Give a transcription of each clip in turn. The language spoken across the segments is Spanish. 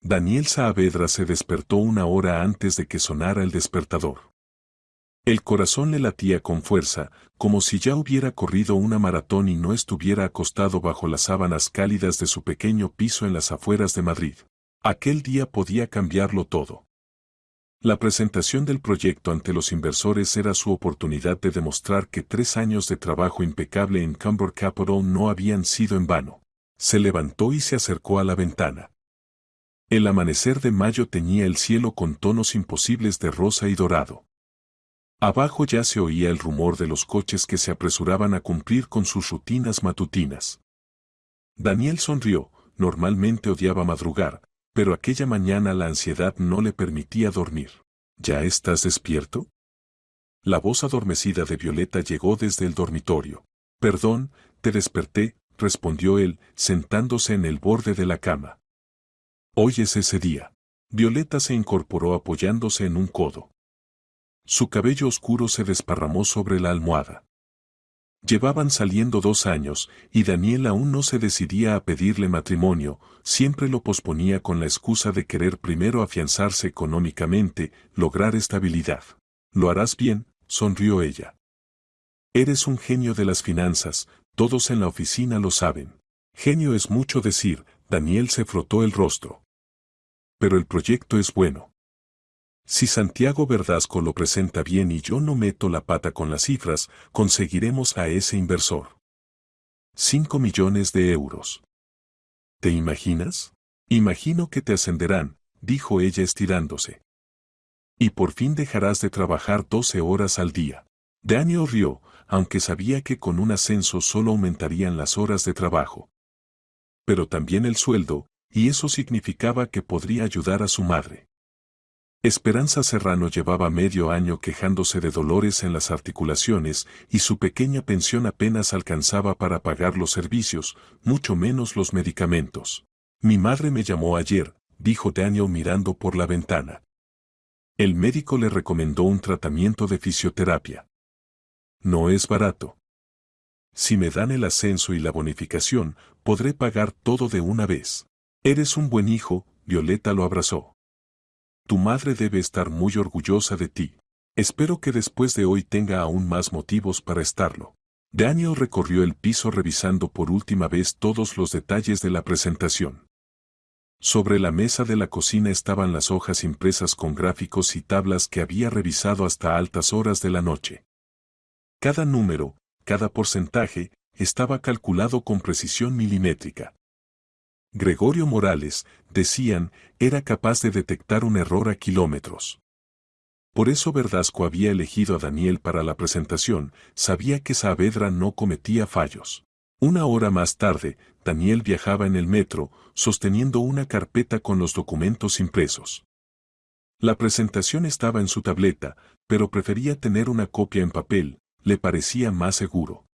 Daniel Saavedra se despertó una hora antes de que sonara el despertador. El corazón le latía con fuerza, como si ya hubiera corrido una maratón y no estuviera acostado bajo las sábanas cálidas de su pequeño piso en las afueras de Madrid. Aquel día podía cambiarlo todo. La presentación del proyecto ante los inversores era su oportunidad de demostrar que 3 años de trabajo impecable en Cumber Capital no habían sido en vano. Se levantó y se acercó a la ventana. El amanecer de mayo teñía el cielo con tonos imposibles de rosa y dorado. Abajo ya se oía el rumor de los coches que se apresuraban a cumplir con sus rutinas matutinas. Daniel sonrió, normalmente odiaba madrugar, pero aquella mañana la ansiedad no le permitía dormir. ¿Ya estás despierto? La voz adormecida de Violeta llegó desde el dormitorio. Perdón, te desperté, respondió él, sentándose en el borde de la cama. Hoy es ese día. Violeta se incorporó apoyándose en un codo. Su cabello oscuro se desparramó sobre la almohada. Llevaban saliendo 2 años, y Daniel aún no se decidía a pedirle matrimonio, siempre lo posponía con la excusa de querer primero afianzarse económicamente, lograr estabilidad. Lo harás bien, sonrió ella. Eres un genio de las finanzas, todos en la oficina lo saben. Genio es mucho decir, Daniel se frotó el rostro. Pero el proyecto es bueno. Si Santiago Verdasco lo presenta bien y yo no meto la pata con las cifras, conseguiremos a ese inversor. 5 millones de euros. ¿Te imaginas? Imagino que te ascenderán, dijo ella estirándose. Y por fin dejarás de trabajar 12 horas al día. Daniel rió, aunque sabía que con un ascenso solo aumentarían las horas de trabajo. Pero también el sueldo, y eso significaba que podría ayudar a su madre. Esperanza Serrano llevaba medio año quejándose de dolores en las articulaciones y su pequeña pensión apenas alcanzaba para pagar los servicios, mucho menos los medicamentos. Mi madre me llamó ayer, dijo Daniel mirando por la ventana. El médico le recomendó un tratamiento de fisioterapia. No es barato. Si me dan el ascenso y la bonificación, podré pagar todo de una vez. Eres un buen hijo, Violeta lo abrazó. Tu madre debe estar muy orgullosa de ti. Espero que después de hoy tenga aún más motivos para estarlo. Daniel recorrió el piso revisando por última vez todos los detalles de la presentación. Sobre la mesa de la cocina estaban las hojas impresas con gráficos y tablas que había revisado hasta altas horas de la noche. Cada número, cada porcentaje, estaba calculado con precisión milimétrica. Gregorio Morales, decían, era capaz de detectar un error a kilómetros. Por eso Verdasco había elegido a Daniel para la presentación, sabía que Saavedra no cometía fallos. 1 hora más tarde, Daniel viajaba en el metro, sosteniendo una carpeta con los documentos impresos. La presentación estaba en su tableta, pero prefería tener una copia en papel, le parecía más seguro.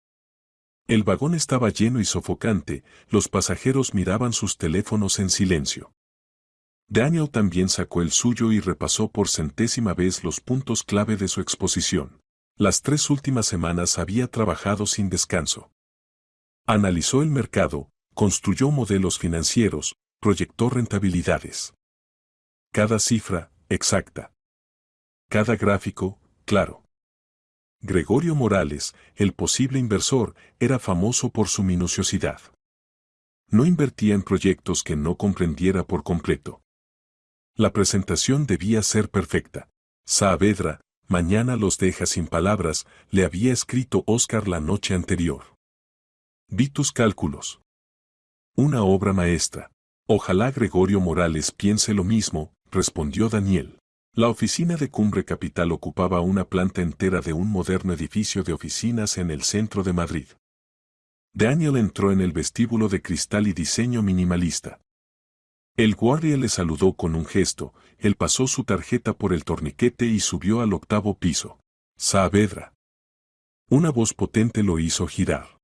El vagón estaba lleno y sofocante, los pasajeros miraban sus teléfonos en silencio. Daniel también sacó el suyo y repasó por 100ª vez los puntos clave de su exposición. Las 3 últimas semanas había trabajado sin descanso. Analizó el mercado, construyó modelos financieros, proyectó rentabilidades. Cada cifra, exacta. Cada gráfico, claro. Gregorio Morales, el posible inversor, era famoso por su minuciosidad. No invertía en proyectos que no comprendiera por completo. La presentación debía ser perfecta. Saavedra, mañana los deja sin palabras, le había escrito Óscar la noche anterior. Vi tus cálculos. Una obra maestra. Ojalá Gregorio Morales piense lo mismo, respondió Daniel. La oficina de Cumbre Capital ocupaba una planta entera de un moderno edificio de oficinas en el centro de Madrid. Daniel entró en el vestíbulo de cristal y diseño minimalista. El guardia le saludó con un gesto, él pasó su tarjeta por el torniquete y subió al 8º piso. Saavedra. Una voz potente lo hizo girar.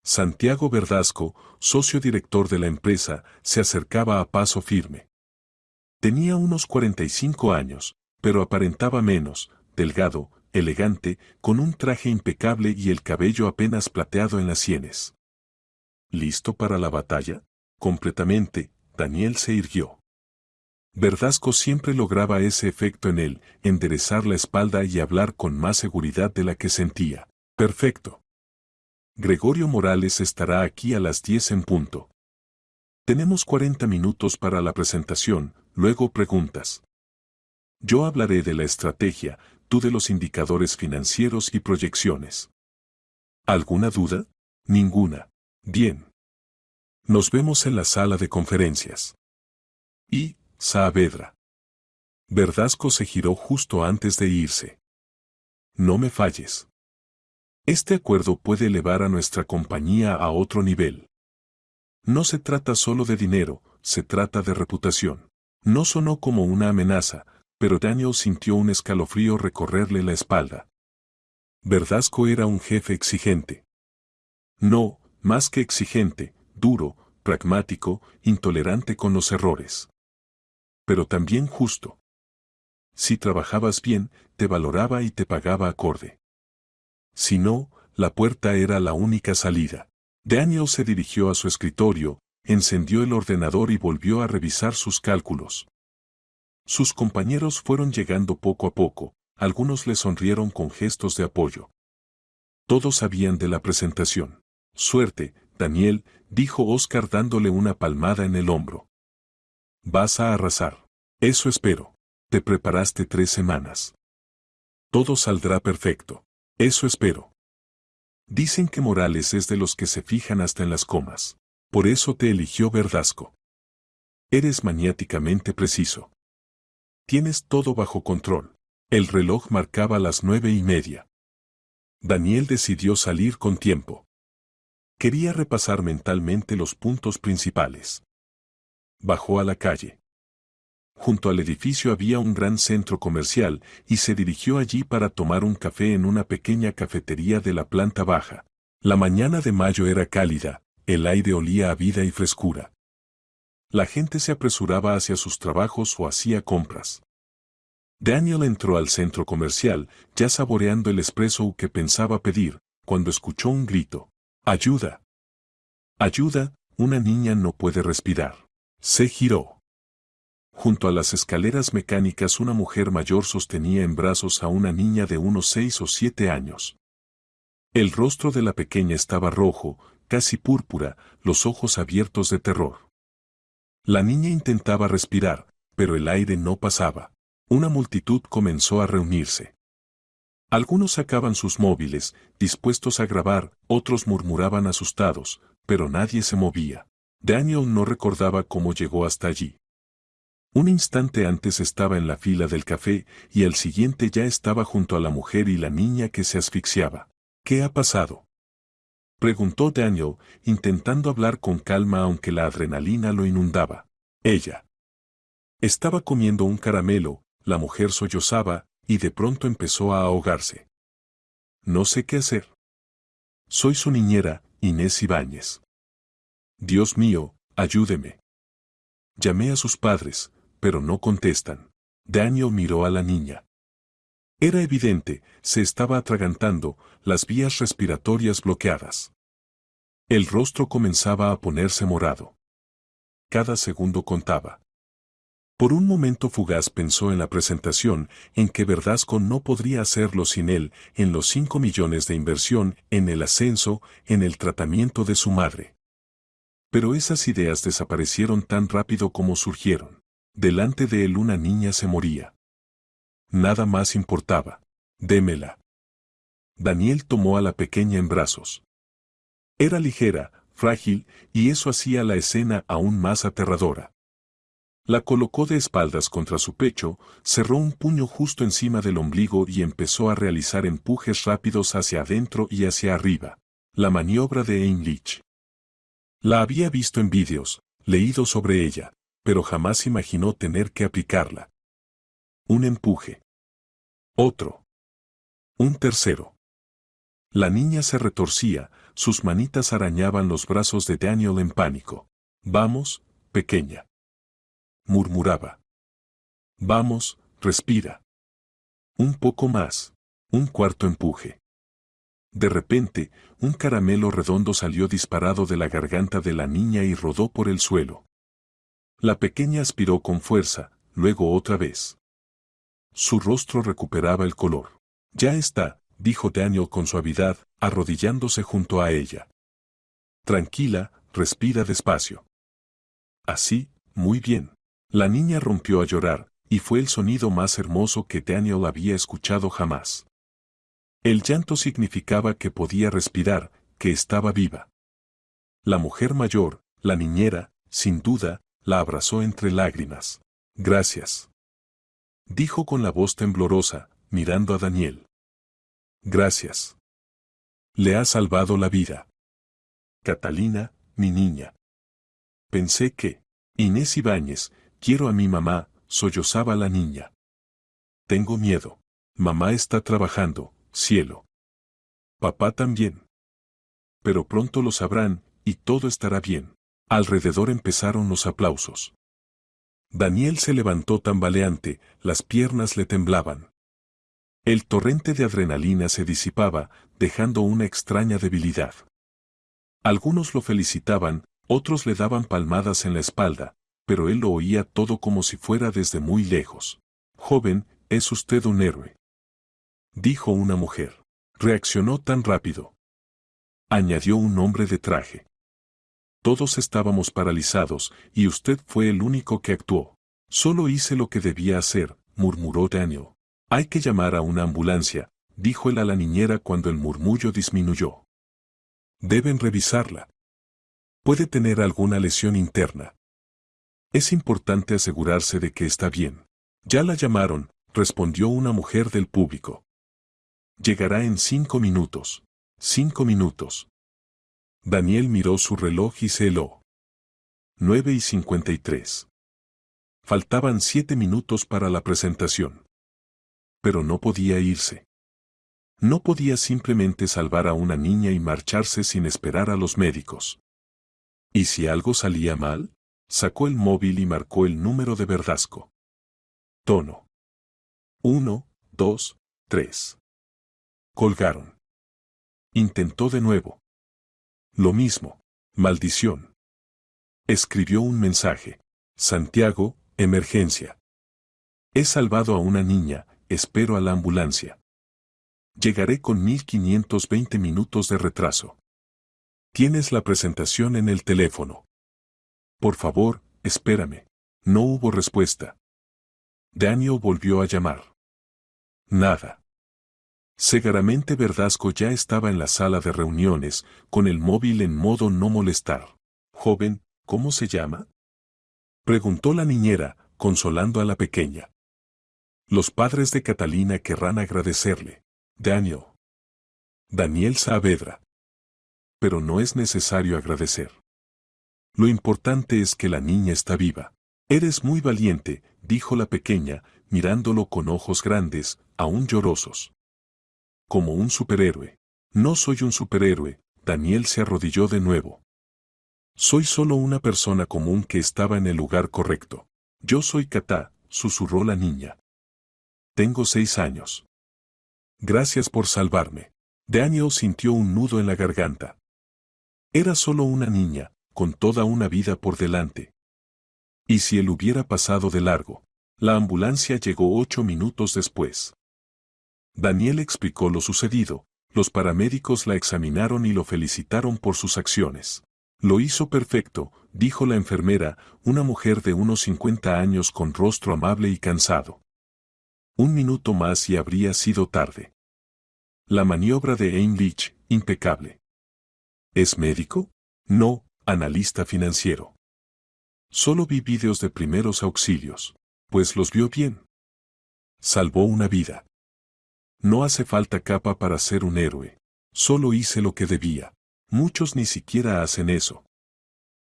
Santiago Verdasco, socio director de la empresa, se acercaba a paso firme. Tenía unos 45 años, pero aparentaba menos, delgado, elegante, con un traje impecable y el cabello apenas plateado en las sienes. ¿Listo para la batalla? Completamente, Daniel se irguió. Verdasco siempre lograba ese efecto en él, enderezar la espalda y hablar con más seguridad de la que sentía. Perfecto. Gregorio Morales estará aquí a las 10 en punto. Tenemos 40 minutos para la presentación, luego preguntas. Yo hablaré de la estrategia, tú de los indicadores financieros y proyecciones. ¿Alguna duda? Ninguna. Bien. Nos vemos en la sala de conferencias. Y, Saavedra. Verdasco se giró justo antes de irse. No me falles. Este acuerdo puede elevar a nuestra compañía a otro nivel. No se trata solo de dinero, se trata de reputación. No sonó como una amenaza, pero Daniel sintió un escalofrío recorrerle la espalda. Verdasco era un jefe exigente. No, más que exigente, duro, pragmático, intolerante con los errores. Pero también justo. Si trabajabas bien, te valoraba y te pagaba acorde. Si no, la puerta era la única salida. Daniel se dirigió a su escritorio, encendió el ordenador y volvió a revisar sus cálculos. Sus compañeros fueron llegando poco a poco, algunos le sonrieron con gestos de apoyo. Todos sabían de la presentación. Suerte, Daniel, dijo Oscar dándole una palmada en el hombro. Vas a arrasar. Eso espero. Te preparaste 3 semanas. Todo saldrá perfecto. Eso espero. Dicen que Morales es de los que se fijan hasta en las comas. Por eso te eligió Verdasco. Eres maniáticamente preciso. Tienes todo bajo control. El reloj marcaba las 9:30. Daniel decidió salir con tiempo. Quería repasar mentalmente los puntos principales. Bajó a la calle. Junto al edificio había un gran centro comercial y se dirigió allí para tomar un café en una pequeña cafetería de la planta baja. La mañana de mayo era cálida, el aire olía a vida y frescura. La gente se apresuraba hacia sus trabajos o hacía compras. Daniel entró al centro comercial, ya saboreando el espresso que pensaba pedir, cuando escuchó un grito. ¡Ayuda! ¡Ayuda! Una niña no puede respirar. Se giró. Junto a las escaleras mecánicas una mujer mayor sostenía en brazos a una niña de unos 6 o 7 años. El rostro de la pequeña estaba rojo, casi púrpura, los ojos abiertos de terror. La niña intentaba respirar, pero el aire no pasaba. Una multitud comenzó a reunirse. Algunos sacaban sus móviles, dispuestos a grabar, otros murmuraban asustados, pero nadie se movía. Daniel no recordaba cómo llegó hasta allí. Un instante antes estaba en la fila del café y al siguiente ya estaba junto a la mujer y la niña que se asfixiaba. ¿Qué ha pasado?, preguntó Daniel, intentando hablar con calma aunque la adrenalina lo inundaba. Ella estaba comiendo un caramelo, la mujer sollozaba, y de pronto empezó a ahogarse. No sé qué hacer. Soy su niñera, Inés Ibáñez. Dios mío, ayúdeme. Llamé a sus padres, pero no contestan. Daniel miró a la niña. Era evidente, se estaba atragantando, las vías respiratorias bloqueadas. El rostro comenzaba a ponerse morado. Cada segundo contaba. Por un momento fugaz pensó en la presentación, en que Verdasco no podría hacerlo sin él, en los 5 millones de inversión, en el ascenso, en el tratamiento de su madre. Pero esas ideas desaparecieron tan rápido como surgieron. Delante de él una niña se moría. Nada más importaba. Démela. Daniel tomó a la pequeña en brazos. Era ligera, frágil, y eso hacía la escena aún más aterradora. La colocó de espaldas contra su pecho, cerró un puño justo encima del ombligo y empezó a realizar empujes rápidos hacia adentro y hacia arriba. La maniobra de Heinrich. La había visto en vídeos, leído sobre ella, pero jamás imaginó tener que aplicarla. Un empuje. Otro. Un tercero. La niña se retorcía, sus manitas arañaban los brazos de Daniel en pánico. Vamos, pequeña, murmuraba. Vamos, respira. Un poco más. Un cuarto empuje. De repente, un caramelo redondo salió disparado de la garganta de la niña y rodó por el suelo. La pequeña aspiró con fuerza, luego otra vez. Su rostro recuperaba el color. Ya está, dijo Daniel con suavidad, arrodillándose junto a ella. Tranquila, respira despacio. Así, muy bien. La niña rompió a llorar, y fue el sonido más hermoso que Daniel había escuchado jamás. El llanto significaba que podía respirar, que estaba viva. La mujer mayor, la niñera, sin duda, la abrazó entre lágrimas. Gracias. Dijo con la voz temblorosa, mirando a Daniel. Gracias. Le ha salvado la vida. Catalina, mi niña. Pensé que, Inés Ibáñez, quiero a mi mamá, sollozaba la niña. Tengo miedo. Mamá está trabajando, cielo. Papá también. Pero pronto lo sabrán, y todo estará bien. Alrededor empezaron los aplausos. Daniel se levantó tambaleante, las piernas le temblaban. El torrente de adrenalina se disipaba, dejando una extraña debilidad. Algunos lo felicitaban, otros le daban palmadas en la espalda, pero él lo oía todo como si fuera desde muy lejos. Joven, es usted un héroe. Dijo una mujer. Reaccionó tan rápido. Añadió un hombre de traje. Todos estábamos paralizados, y usted fue el único que actuó. Solo hice lo que debía hacer, murmuró Daniel. Hay que llamar a una ambulancia, dijo él a la niñera cuando el murmullo disminuyó. Deben revisarla. Puede tener alguna lesión interna. Es importante asegurarse de que está bien. Ya la llamaron, respondió una mujer del público. Llegará en 5 minutos. 5 minutos. Daniel miró su reloj y se heló. 9:53. Faltaban 7 minutos para la presentación. Pero no podía irse. No podía simplemente salvar a una niña y marcharse sin esperar a los médicos. ¿Y si algo salía mal? Sacó el móvil y marcó el número de Verdasco. Tono. 1, 2, 3. Colgaron. Intentó de nuevo. Lo mismo. Maldición. Escribió un mensaje. Santiago, emergencia. He salvado a una niña, espero a la ambulancia. Llegaré con 1520 minutos de retraso. Tienes la presentación en el teléfono. Por favor, espérame. No hubo respuesta. Daniel volvió a llamar. Nada. Seguramente Verdasco ya estaba en la sala de reuniones, con el móvil en modo no molestar. Joven, ¿cómo se llama? Preguntó la niñera, consolando a la pequeña. Los padres de Catalina querrán agradecerle. Daniel. Daniel Saavedra. Pero no es necesario agradecer. Lo importante es que la niña está viva. Eres muy valiente, dijo la pequeña, mirándolo con ojos grandes, aún llorosos. Como un superhéroe. No soy un superhéroe, Daniel se arrodilló de nuevo. Soy solo una persona común que estaba en el lugar correcto. Yo soy Katá, susurró la niña. Tengo 6 años. Gracias por salvarme. Daniel sintió un nudo en la garganta. Era solo una niña, con toda una vida por delante. ¿Y si él hubiera pasado de largo? La ambulancia llegó 8 minutos después. Daniel explicó lo sucedido, los paramédicos la examinaron y lo felicitaron por sus acciones. Lo hizo perfecto, dijo la enfermera, una mujer de unos 50 años con rostro amable y cansado. 1 minuto más y habría sido tarde. La maniobra de Heinrich, impecable. ¿Es médico? No, analista financiero. Solo vi vídeos de primeros auxilios. Pues los vio bien. Salvó una vida. No hace falta capa para ser un héroe. Solo hice lo que debía. Muchos ni siquiera hacen eso.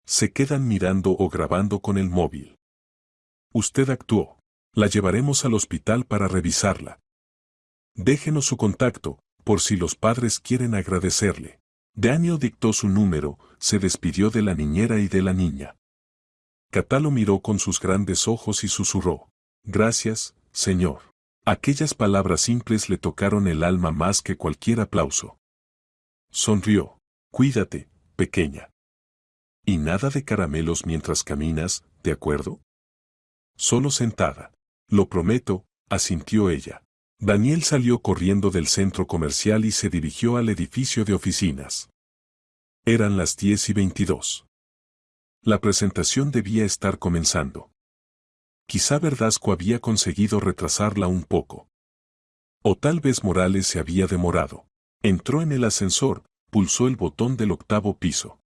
Se quedan mirando o grabando con el móvil. Usted actuó. La llevaremos al hospital para revisarla. Déjenos su contacto, por si los padres quieren agradecerle. Daniel dictó su número, se despidió de la niñera y de la niña. Katá lo miró con sus grandes ojos y susurró. Gracias, señor. Aquellas palabras simples le tocaron el alma más que cualquier aplauso. Sonrió. Cuídate, pequeña. Y nada de caramelos mientras caminas, ¿de acuerdo? Solo sentada. Lo prometo, asintió ella. Daniel salió corriendo del centro comercial y se dirigió al edificio de oficinas. Eran las 10:22. La presentación debía estar comenzando. Quizá Verdasco había conseguido retrasarla un poco. O tal vez Morales se había demorado. Entró en el ascensor, pulsó el botón del 8º piso.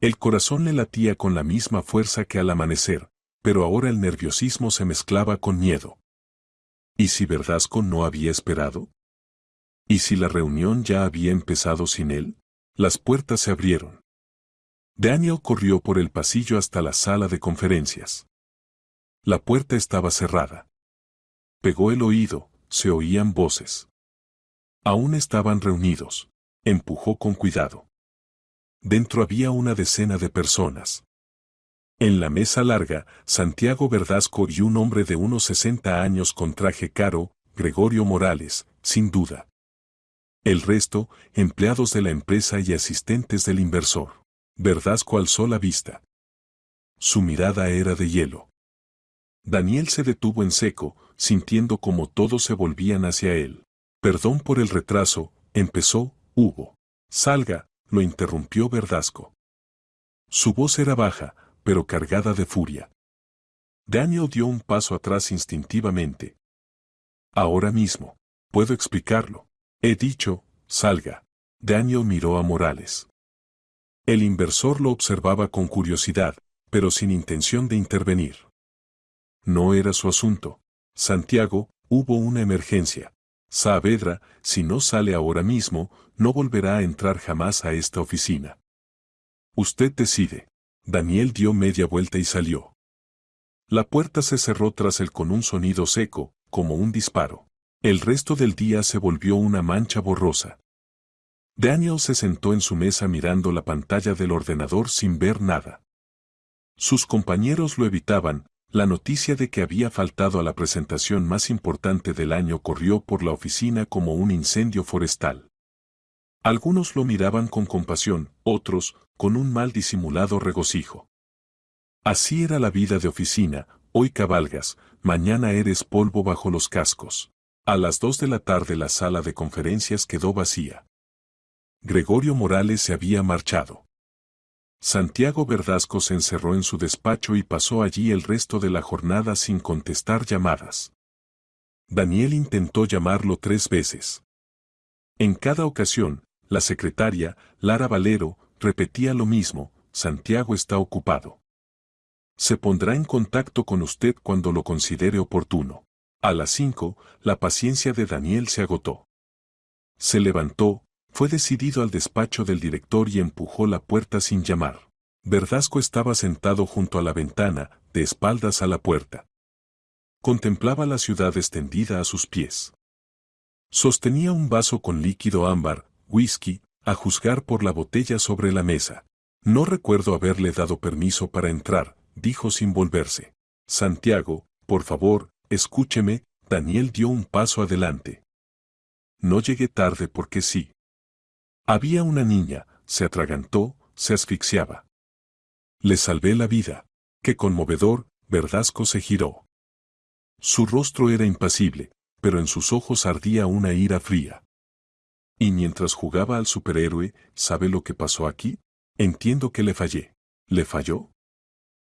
El corazón le latía con la misma fuerza que al amanecer, pero ahora el nerviosismo se mezclaba con miedo. ¿Y si Verdasco no había esperado? ¿Y si la reunión ya había empezado sin él? Las puertas se abrieron. Daniel corrió por el pasillo hasta la sala de conferencias. La puerta estaba cerrada. Pegó el oído, se oían voces. Aún estaban reunidos. Empujó con cuidado. Dentro había una decena de personas. En la mesa larga, Santiago Verdasco y un hombre de unos 60 años con traje caro, Gregorio Morales, sin duda. El resto, empleados de la empresa y asistentes del inversor. Verdasco alzó la vista. Su mirada era de hielo. Daniel se detuvo en seco, sintiendo como todos se volvían hacia él. Perdón por el retraso, empezó, Hugo. Salga, lo interrumpió Verdasco. Su voz era baja, pero cargada de furia. Daniel dio un paso atrás instintivamente. Ahora mismo. Puedo explicarlo. He dicho, salga. Daniel miró a Morales. El inversor lo observaba con curiosidad, pero sin intención de intervenir. No era su asunto. Santiago, hubo una emergencia. Saavedra, si no sale ahora mismo, no volverá a entrar jamás a esta oficina. Usted decide. Daniel dio media vuelta y salió. La puerta se cerró tras él con un sonido seco, como un disparo. El resto del día se volvió una mancha borrosa. Daniel se sentó en su mesa mirando la pantalla del ordenador sin ver nada. Sus compañeros lo evitaban, la noticia de que había faltado a la presentación más importante del año corrió por la oficina como un incendio forestal. Algunos lo miraban con compasión, otros, con un mal disimulado regocijo. Así era la vida de oficina, hoy cabalgas, mañana eres polvo bajo los cascos. A las 2 de la tarde la sala de conferencias quedó vacía. Gregorio Morales se había marchado. Santiago Verdasco se encerró en su despacho y pasó allí el resto de la jornada sin contestar llamadas. Daniel intentó llamarlo 3 veces. En cada ocasión, la secretaria, Lara Valero, repetía lo mismo: Santiago está ocupado. Se pondrá en contacto con usted cuando lo considere oportuno. A las 5, la paciencia de Daniel se agotó. Se levantó, fue decidido al despacho del director y empujó la puerta sin llamar. Verdasco estaba sentado junto a la ventana, de espaldas a la puerta. Contemplaba la ciudad extendida a sus pies. Sostenía un vaso con líquido ámbar, whisky, a juzgar por la botella sobre la mesa. No recuerdo haberle dado permiso para entrar, dijo sin volverse. Santiago, por favor, escúcheme. Daniel dio un paso adelante. No llegué tarde porque sí. Había una niña, se atragantó, se asfixiaba. Le salvé la vida. Qué conmovedor. Verdasco se giró. Su rostro era impasible, pero en sus ojos ardía una ira fría. Y mientras jugaba al superhéroe, ¿sabe lo que pasó aquí? Entiendo que le fallé. ¿Le falló?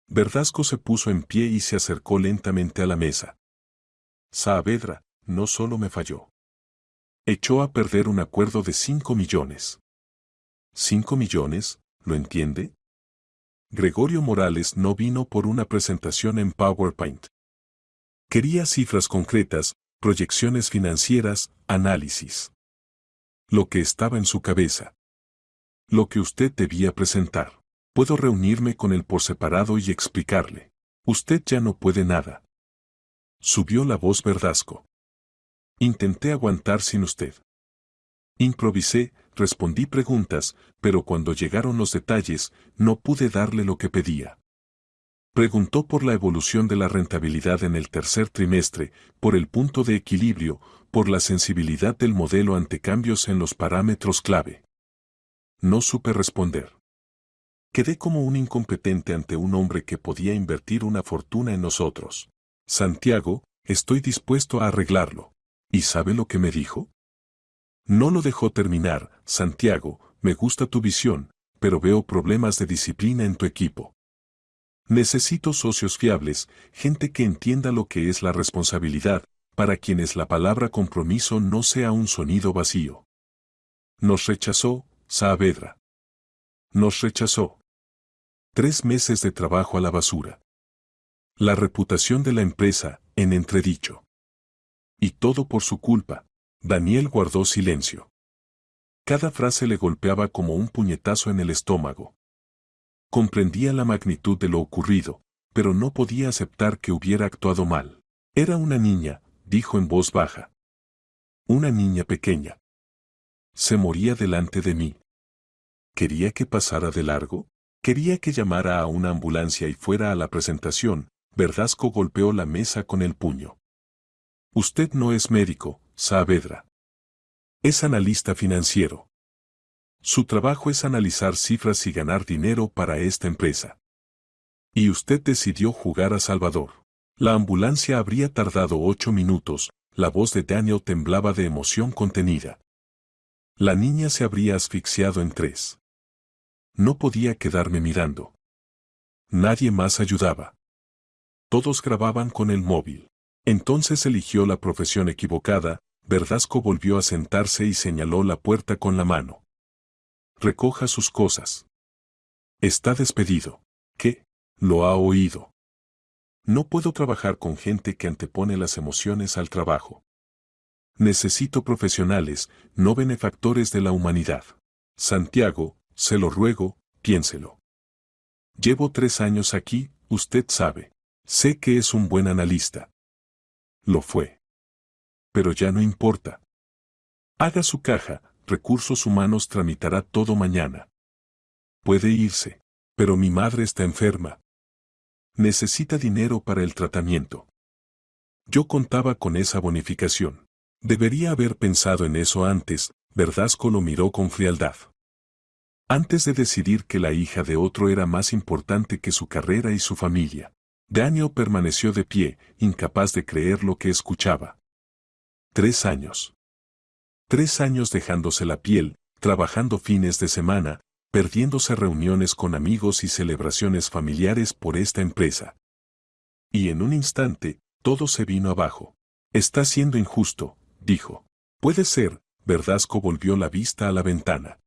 Verdasco se puso en pie y se acercó lentamente a la mesa. Saavedra, no solo me falló. Echó a perder un acuerdo de 5 millones. ¿5 millones? ¿Lo entiende? Gregorio Morales no vino por una presentación en PowerPoint. Quería cifras concretas, proyecciones financieras, análisis. Lo que estaba en su cabeza. Lo que usted debía presentar. Puedo reunirme con él por separado y explicarle. Usted ya no puede nada. Subió la voz Verdasco. Intenté aguantar sin usted. Improvisé, respondí preguntas, pero cuando llegaron los detalles, no pude darle lo que pedía. Preguntó por la evolución de la rentabilidad en el tercer trimestre, por el punto de equilibrio, por la sensibilidad del modelo ante cambios en los parámetros clave. No supe responder. Quedé como un incompetente ante un hombre que podía invertir una fortuna en nosotros. Santiago, estoy dispuesto a arreglarlo. ¿Y sabe lo que me dijo? No lo dejó terminar. Santiago, me gusta tu visión, pero veo problemas de disciplina en tu equipo. Necesito socios fiables, gente que entienda lo que es la responsabilidad, para quienes la palabra compromiso no sea un sonido vacío. Nos rechazó, Saavedra. Nos rechazó. 3 meses de trabajo a la basura. La reputación de la empresa, en entredicho. Y todo por su culpa. Daniel guardó silencio. Cada frase le golpeaba como un puñetazo en el estómago. Comprendía la magnitud de lo ocurrido, pero no podía aceptar que hubiera actuado mal. Era una niña, dijo en voz baja. Una niña pequeña. Se moría delante de mí. ¿Quería que pasara de largo? Quería que llamara a una ambulancia y fuera a la presentación. Verdasco golpeó la mesa con el puño. Usted no es médico, Saavedra. Es analista financiero. Su trabajo es analizar cifras y ganar dinero para esta empresa. Y usted decidió jugar a Salvador. La ambulancia habría tardado 8 minutos, la voz de Daniel temblaba de emoción contenida. La niña se habría asfixiado en 3. No podía quedarme mirando. Nadie más ayudaba. Todos grababan con el móvil. Entonces eligió la profesión equivocada. Verdasco volvió a sentarse y señaló la puerta con la mano. Recoja sus cosas. Está despedido. ¿Qué? Lo ha oído. No puedo trabajar con gente que antepone las emociones al trabajo. Necesito profesionales, no benefactores de la humanidad. Santiago, se lo ruego, piénselo. Llevo 3 años aquí, usted sabe. Sé que es un buen analista. Lo fue. Pero ya no importa. Haga su caja, Recursos Humanos tramitará todo mañana. Puede irse. Pero mi madre está enferma. Necesita dinero para el tratamiento. Yo contaba con esa bonificación. Debería haber pensado en eso antes. Verdasco lo miró con frialdad. Antes de decidir que la hija de otro era más importante que su carrera y su familia. Daniel permaneció de pie, incapaz de creer lo que escuchaba. 3 años. 3 años dejándose la piel, trabajando fines de semana, perdiéndose reuniones con amigos y celebraciones familiares por esta empresa. Y en un instante, todo se vino abajo. Está siendo injusto, dijo. Puede ser, Verdasco volvió la vista a la ventana.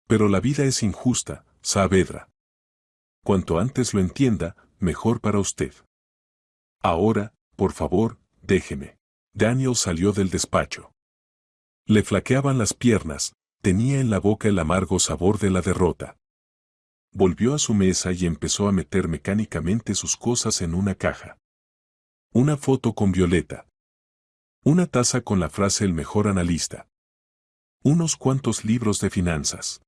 Pero la vida es injusta, Saavedra. Cuanto antes lo entienda, mejor para usted. Ahora, por favor, déjeme. Daniel salió del despacho. Le flaqueaban las piernas, tenía en la boca el amargo sabor de la derrota. Volvió a su mesa y empezó a meter mecánicamente sus cosas en una caja. Una foto con Violeta. Una taza con la frase "el mejor analista". Unos cuantos libros de finanzas.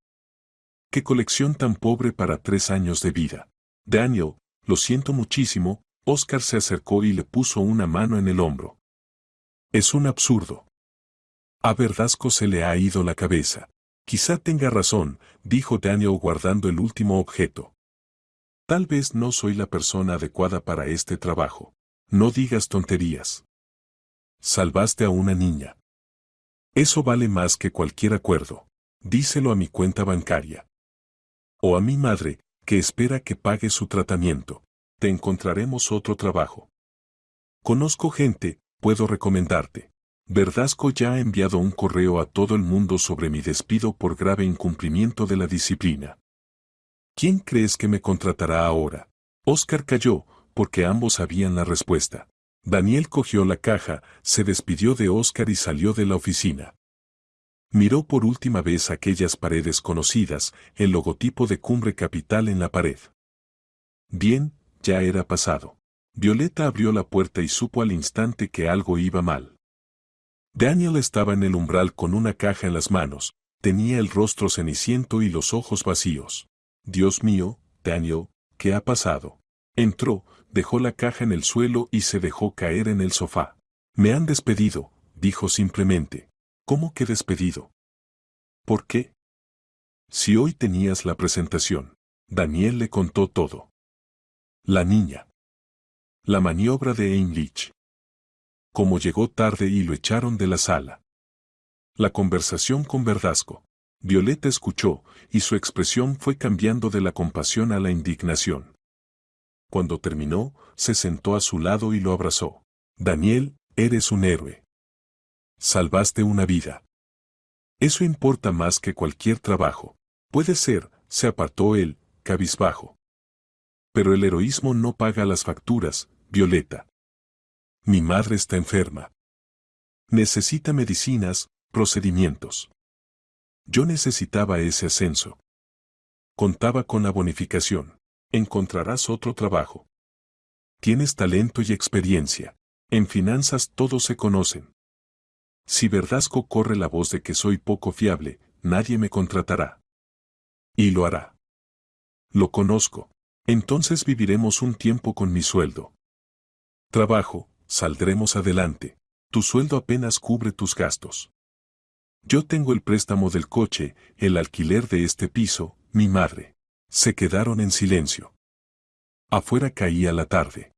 ¡Qué colección tan pobre para 3 años de vida! Daniel, lo siento muchísimo. Oscar se acercó y le puso una mano en el hombro. Es un absurdo. A Verdasco se le ha ido la cabeza. Quizá tenga razón, dijo Daniel guardando el último objeto. Tal vez no soy la persona adecuada para este trabajo. No digas tonterías. Salvaste a una niña. Eso vale más que cualquier acuerdo. Díselo a mi cuenta bancaria. O a mi madre, que espera que pague su tratamiento. Te encontraremos otro trabajo. Conozco gente, puedo recomendarte. Verdasco ya ha enviado un correo a todo el mundo sobre mi despido por grave incumplimiento de la disciplina. ¿Quién crees que me contratará ahora? Oscar calló, porque ambos sabían la respuesta. Daniel cogió la caja, se despidió de Oscar y salió de la oficina. Miró por última vez aquellas paredes conocidas, el logotipo de Cumbre Capital en la pared. Bien, ya era pasado. Violeta abrió la puerta y supo al instante que algo iba mal. Daniel estaba en el umbral con una caja en las manos, tenía el rostro ceniciento y los ojos vacíos. Dios mío, Daniel, ¿qué ha pasado? Entró, dejó la caja en el suelo y se dejó caer en el sofá. Me han despedido, dijo simplemente. ¿Cómo que despedido? ¿Por qué? Si hoy tenías la presentación. Daniel le contó todo. La niña. La maniobra de Heinrich. Cómo llegó tarde y lo echaron de la sala. La conversación con Verdasco. Violeta escuchó, y su expresión fue cambiando de la compasión a la indignación. Cuando terminó, se sentó a su lado y lo abrazó. Daniel, eres un héroe. Salvaste una vida. Eso importa más que cualquier trabajo. Puede ser, se apartó él, cabizbajo. Pero el heroísmo no paga las facturas, Violeta. Mi madre está enferma. Necesita medicinas, procedimientos. Yo necesitaba ese ascenso. Contaba con la bonificación. Encontrarás otro trabajo. Tienes talento y experiencia. En finanzas todos se conocen. Si Verdasco corre la voz de que soy poco fiable, nadie me contratará. Y lo hará. Lo conozco. Entonces viviremos un tiempo con mi sueldo. Trabajo, saldremos adelante. Tu sueldo apenas cubre tus gastos. Yo tengo el préstamo del coche, el alquiler de este piso, mi madre. Se quedaron en silencio. Afuera caía la tarde.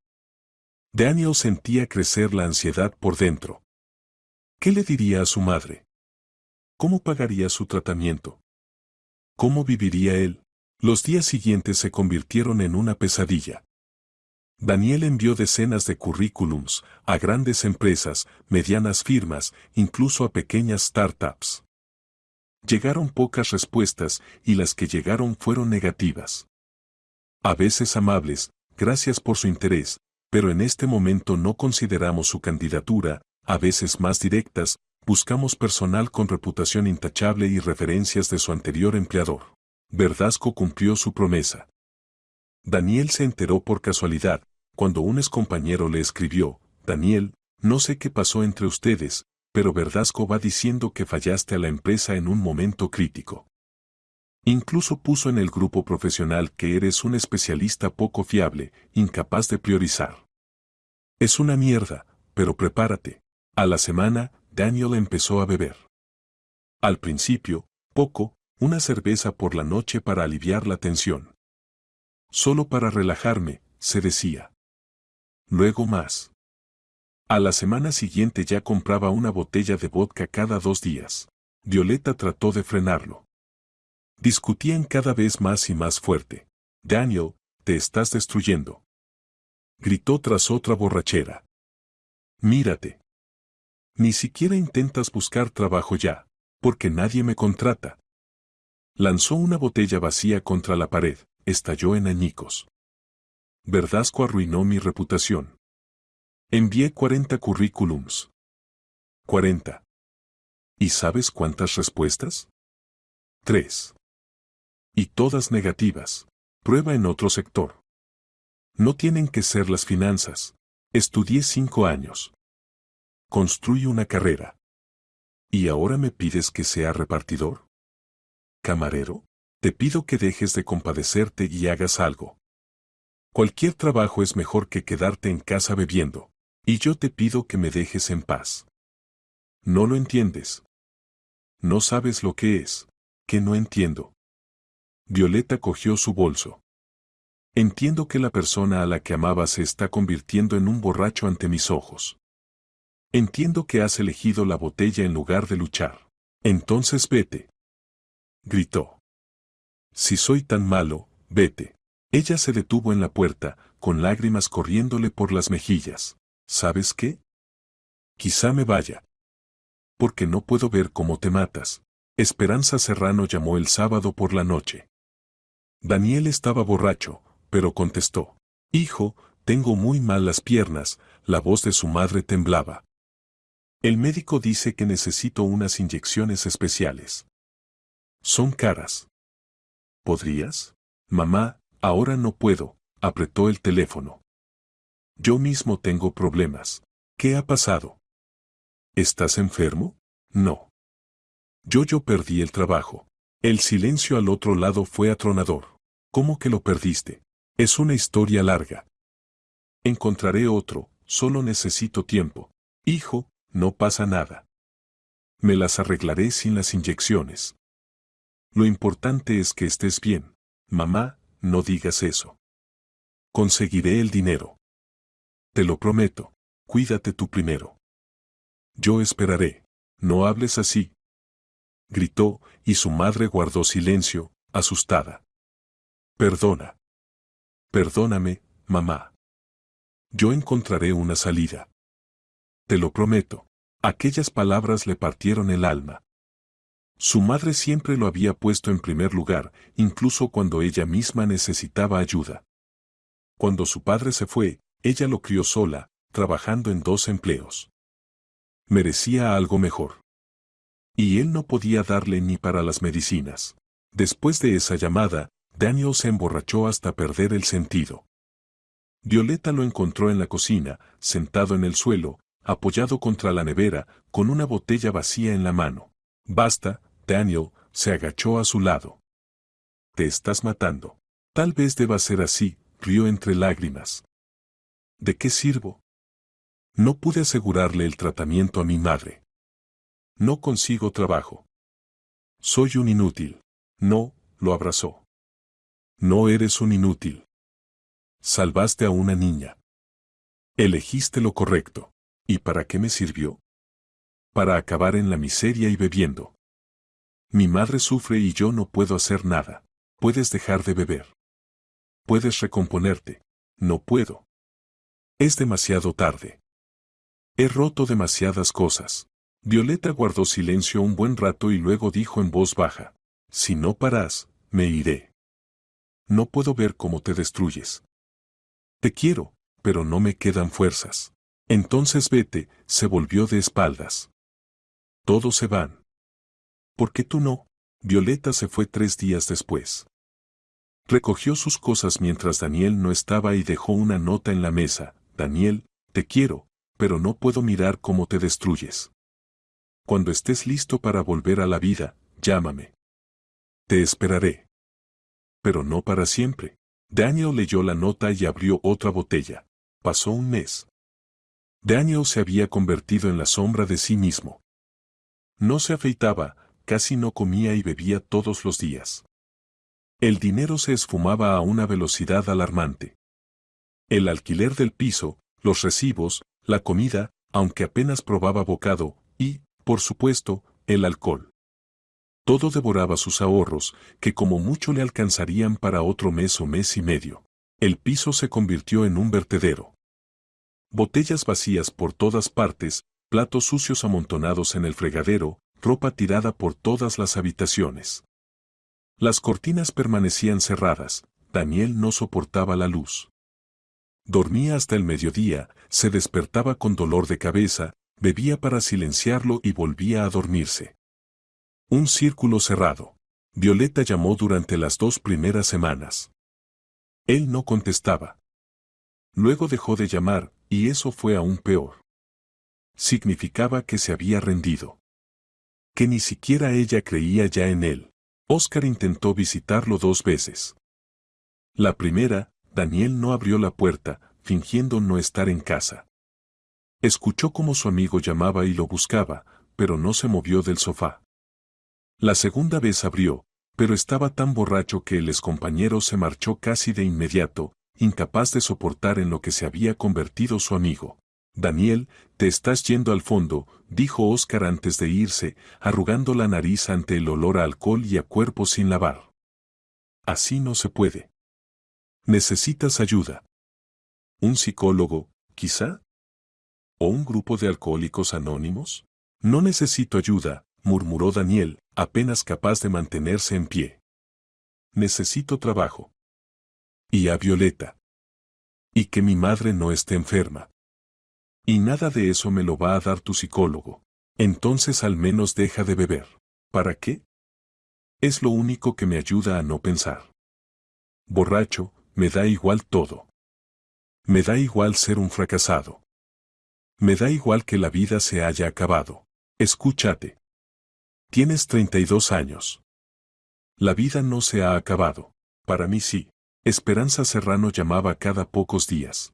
Daniel sentía crecer la ansiedad por dentro. ¿Qué le diría a su madre? ¿Cómo pagaría su tratamiento? ¿Cómo viviría él? Los días siguientes se convirtieron en una pesadilla. Daniel envió decenas de currículums a grandes empresas, medianas firmas, incluso a pequeñas startups. Llegaron pocas respuestas y las que llegaron fueron negativas. A veces amables, gracias por su interés, pero en este momento no consideramos su candidatura, a veces más directas, buscamos personal con reputación intachable y referencias de su anterior empleador. Verdasco cumplió su promesa. Daniel se enteró por casualidad, cuando un excompañero le escribió, Daniel, no sé qué pasó entre ustedes, pero Verdasco va diciendo que fallaste a la empresa en un momento crítico. Incluso puso en el grupo profesional que eres un especialista poco fiable, incapaz de priorizar. Es una mierda, pero prepárate. A la semana, Daniel empezó a beber. Al principio, poco, una cerveza por la noche para aliviar la tensión. Solo para relajarme, se decía. Luego más. A la semana siguiente ya compraba una botella de vodka cada 2 días. Violeta trató de frenarlo. Discutían cada vez más y más fuerte. Daniel, te estás destruyendo. Gritó tras otra borrachera. Mírate. Ni siquiera intentas buscar trabajo ya, porque nadie me contrata. Lanzó una botella vacía contra la pared, estalló en añicos. Verdasco arruinó mi reputación. Envié 40 currículums. 40. ¿Y sabes cuántas respuestas? 3. Y todas negativas. Prueba en otro sector. No tienen que ser las finanzas. Estudié 5 años. Construí una carrera. ¿Y ahora me pides que sea repartidor? Camarero, te pido que dejes de compadecerte y hagas algo. Cualquier trabajo es mejor que quedarte en casa bebiendo. Y yo te pido que me dejes en paz. ¿No lo entiendes? No sabes lo que es. Que no entiendo. Violeta cogió su bolso. Entiendo que la persona a la que amaba se está convirtiendo en un borracho ante mis ojos. Entiendo que has elegido la botella en lugar de luchar. Entonces vete. Gritó. Si soy tan malo, vete. Ella se detuvo en la puerta, con lágrimas corriéndole por las mejillas. ¿Sabes qué? Quizá me vaya. Porque no puedo ver cómo te matas. Esperanza Serrano llamó el sábado por la noche. Daniel estaba borracho, pero contestó. Hijo, tengo muy mal las piernas, la voz de su madre temblaba. El médico dice que necesito unas inyecciones especiales. Son caras. ¿Podrías? Mamá, ahora no puedo, apretó el teléfono. Yo mismo tengo problemas. ¿Qué ha pasado? ¿Estás enfermo? No. Yo perdí el trabajo. El silencio al otro lado fue atronador. ¿Cómo que lo perdiste? Es una historia larga. Encontraré otro, solo necesito tiempo. Hijo, no pasa nada. Me las arreglaré sin las inyecciones. Lo importante es que estés bien. Mamá, no digas eso. Conseguiré el dinero. Te lo prometo, cuídate tú primero. Yo esperaré. No hables así. Gritó, y su madre guardó silencio, asustada. Perdona. Perdóname, mamá. Yo encontraré una salida. Te lo prometo. Aquellas palabras le partieron el alma. Su madre siempre lo había puesto en primer lugar, incluso cuando ella misma necesitaba ayuda. Cuando su padre se fue, ella lo crió sola, trabajando en 2 empleos. Merecía algo mejor. Y él no podía darle ni para las medicinas. Después de esa llamada, Daniel se emborrachó hasta perder el sentido. Violeta lo encontró en la cocina, sentado en el suelo, apoyado contra la nevera, con una botella vacía en la mano. Basta, Daniel se agachó a su lado. Te estás matando. Tal vez deba ser así, rió entre lágrimas. ¿De qué sirvo? No pude asegurarle el tratamiento a mi madre. No consigo trabajo. Soy un inútil. No, lo abrazó. No eres un inútil. Salvaste a una niña. Elegiste lo correcto. ¿Y para qué me sirvió? Para acabar en la miseria y bebiendo. Mi madre sufre y yo no puedo hacer nada. Puedes dejar de beber. Puedes recomponerte. No puedo. Es demasiado tarde. He roto demasiadas cosas. Violeta guardó silencio un buen rato y luego dijo en voz baja. Si no paras, me iré. No puedo ver cómo te destruyes. Te quiero, pero no me quedan fuerzas. Entonces vete, se volvió de espaldas. Todos se van. ¿Por qué tú no? Violeta se fue 3 días después. Recogió sus cosas mientras Daniel no estaba y dejó una nota en la mesa. Daniel, te quiero, pero no puedo mirar cómo te destruyes. Cuando estés listo para volver a la vida, llámame. Te esperaré. Pero no para siempre. Daniel leyó la nota y abrió otra botella. Pasó un mes. Daniel se había convertido en la sombra de sí mismo. No se afeitaba, casi no comía y bebía todos los días. El dinero se esfumaba a una velocidad alarmante. El alquiler del piso, los recibos, la comida, aunque apenas probaba bocado, y, por supuesto, el alcohol. Todo devoraba sus ahorros, que como mucho le alcanzarían para otro mes o mes y medio. El piso se convirtió en un vertedero. Botellas vacías por todas partes, platos sucios amontonados en el fregadero, ropa tirada por todas las habitaciones. Las cortinas permanecían cerradas, Daniel no soportaba la luz. Dormía hasta el mediodía, se despertaba con dolor de cabeza, bebía para silenciarlo y volvía a dormirse. Un círculo cerrado. Violeta llamó durante las 2 primeras semanas. Él no contestaba. Luego dejó de llamar, y eso fue aún peor. Significaba que se había rendido. Que ni siquiera ella creía ya en él. Oscar intentó visitarlo 2 veces. La primera, Daniel no abrió la puerta, fingiendo no estar en casa. Escuchó cómo su amigo llamaba y lo buscaba, pero no se movió del sofá. La segunda vez abrió, pero estaba tan borracho que el excompañero se marchó casi de inmediato, incapaz de soportar en lo que se había convertido su amigo. Daniel, te estás yendo al fondo, dijo Oscar antes de irse, arrugando la nariz ante el olor a alcohol y a cuerpo sin lavar. Así no se puede. Necesitas ayuda. ¿Un psicólogo, quizá? ¿O un grupo de alcohólicos anónimos? No necesito ayuda, murmuró Daniel, apenas capaz de mantenerse en pie. Necesito trabajo. Y a Violeta. Y que mi madre no esté enferma. Y nada de eso me lo va a dar tu psicólogo. Entonces al menos deja de beber. ¿Para qué? Es lo único que me ayuda a no pensar. Borracho, me da igual todo. Me da igual ser un fracasado. Me da igual que la vida se haya acabado. Escúchate. Tienes 32 años. La vida no se ha acabado. Para mí sí. Esperanza Serrano llamaba cada pocos días.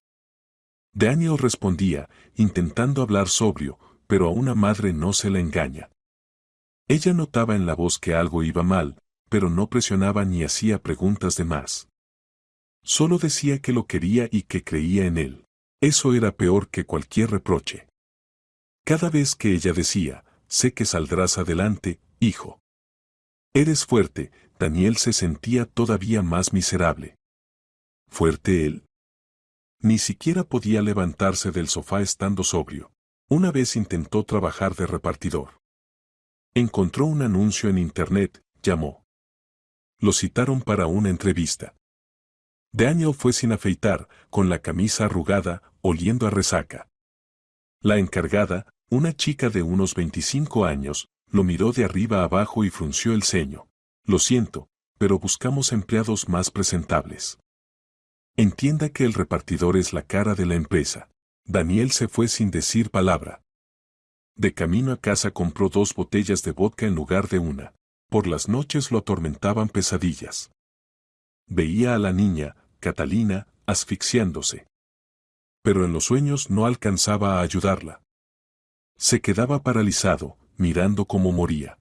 Daniel respondía, intentando hablar sobrio, pero a una madre no se la engaña. Ella notaba en la voz que algo iba mal, pero no presionaba ni hacía preguntas de más. Solo decía que lo quería y que creía en él. Eso era peor que cualquier reproche. Cada vez que ella decía, sé que saldrás adelante, hijo. Eres fuerte, Daniel se sentía todavía más miserable. ¿Fuerte él? Ni siquiera podía levantarse del sofá estando sobrio. Una vez intentó trabajar de repartidor. Encontró un anuncio en internet, llamó. Lo citaron para una entrevista. Daniel fue sin afeitar, con la camisa arrugada, oliendo a resaca. La encargada, una chica de unos 25 años, lo miró de arriba abajo y frunció el ceño. Lo siento, pero buscamos empleados más presentables. Entienda que el repartidor es la cara de la empresa. Daniel se fue sin decir palabra. De camino a casa compró 2 botellas de vodka en lugar de una. Por las noches lo atormentaban pesadillas. Veía a la niña, Catalina, asfixiándose. Pero en los sueños no alcanzaba a ayudarla. Se quedaba paralizado, mirando cómo moría.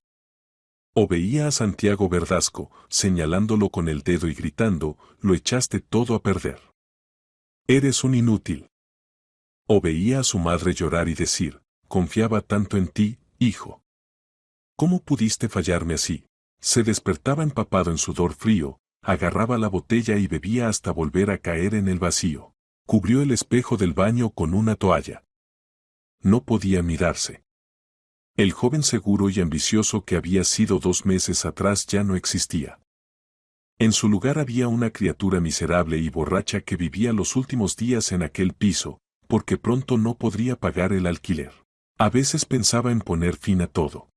O veía a Santiago Verdasco, señalándolo con el dedo y gritando, lo echaste todo a perder. Eres un inútil. O veía a su madre llorar y decir, confiaba tanto en ti, hijo. ¿Cómo pudiste fallarme así? Se despertaba empapado en sudor frío, agarraba la botella y bebía hasta volver a caer en el vacío. Cubrió el espejo del baño con una toalla. No podía mirarse. El joven seguro y ambicioso que había sido 2 meses atrás ya no existía. En su lugar había una criatura miserable y borracha que vivía los últimos días en aquel piso, porque pronto no podría pagar el alquiler. A veces pensaba en poner fin a todo.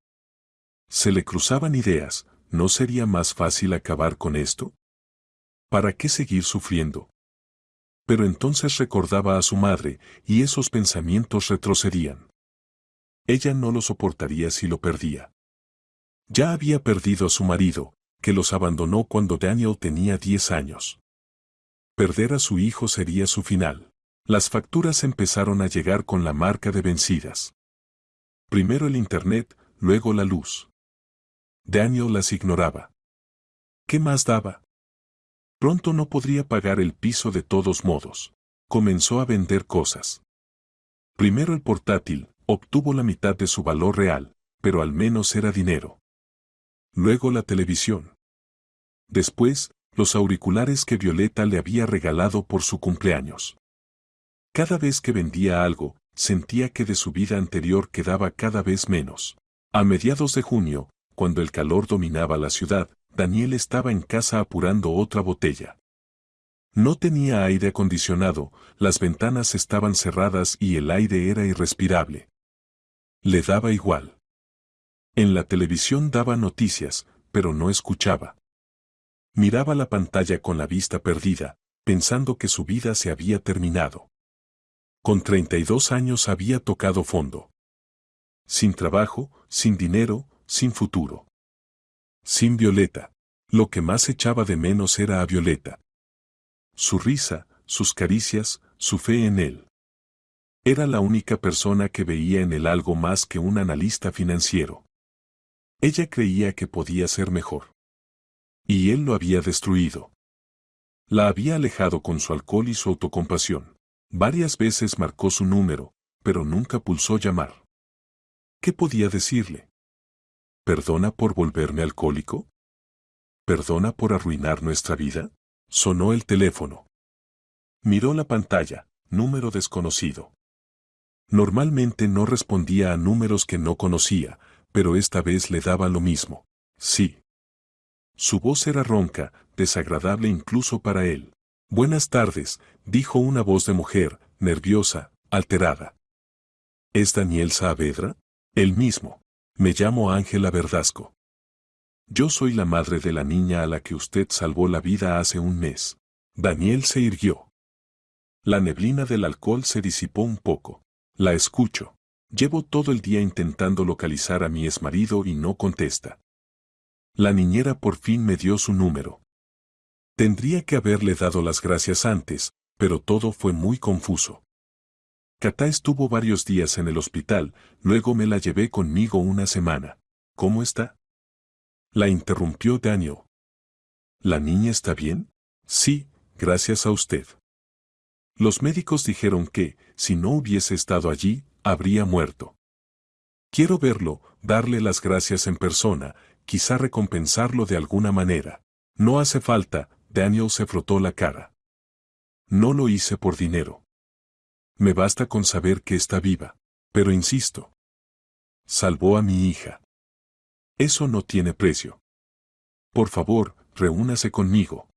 Se le cruzaban ideas, ¿no sería más fácil acabar con esto? ¿Para qué seguir sufriendo? Pero entonces recordaba a su madre, y esos pensamientos retrocedían. Ella no lo soportaría si lo perdía. Ya había perdido a su marido, que los abandonó cuando Daniel tenía 10 años. Perder a su hijo sería su final. Las facturas empezaron a llegar con la marca de vencidas. Primero el internet, luego la luz. Daniel las ignoraba. ¿Qué más daba? Pronto no podría pagar el piso de todos modos. Comenzó a vender cosas. Primero el portátil, obtuvo la mitad de su valor real, pero al menos era dinero. Luego la televisión. Después, los auriculares que Violeta le había regalado por su cumpleaños. Cada vez que vendía algo, sentía que de su vida anterior quedaba cada vez menos. A mediados de junio, cuando el calor dominaba la ciudad, Daniel estaba en casa apurando otra botella. No tenía aire acondicionado, las ventanas estaban cerradas y el aire era irrespirable. Le daba igual. En la televisión daba noticias, pero no escuchaba. Miraba la pantalla con la vista perdida, pensando que su vida se había terminado. Con 32 años había tocado fondo. Sin trabajo, sin dinero, sin futuro. Sin Violeta. Lo que más echaba de menos era a Violeta. Su risa, sus caricias, su fe en él. Era la única persona que veía en él algo más que un analista financiero. Ella creía que podía ser mejor. Y él lo había destruido. La había alejado con su alcohol y su autocompasión. Varias veces marcó su número, pero nunca pulsó llamar. ¿Qué podía decirle? ¿Perdona por volverme alcohólico? ¿Perdona por arruinar nuestra vida? Sonó el teléfono. Miró la pantalla, número desconocido. Normalmente no respondía a números que no conocía, pero esta vez le daba lo mismo. Sí. Su voz era ronca, desagradable incluso para él. Buenas tardes, dijo una voz de mujer, nerviosa, alterada. ¿Es Daniel Saavedra? El mismo. Me llamo Ángela Verdasco. Yo soy la madre de la niña a la que usted salvó la vida hace un mes. Daniel se irguió. La neblina del alcohol se disipó un poco. La escucho. Llevo todo el día intentando localizar a mi exmarido y no contesta. La niñera por fin me dio su número. Tendría que haberle dado las gracias antes, pero todo fue muy confuso. Cata estuvo varios días en el hospital, luego me la llevé conmigo una semana. ¿Cómo está? La interrumpió Daniel. ¿La niña está bien? Sí, gracias a usted. Los médicos dijeron que, si no hubiese estado allí, habría muerto. Quiero verlo, darle las gracias en persona, quizá recompensarlo de alguna manera. No hace falta, Daniel se frotó la cara. No lo hice por dinero. Me basta con saber que está viva. Pero insisto. Salvó a mi hija. Eso no tiene precio. Por favor, reúnase conmigo.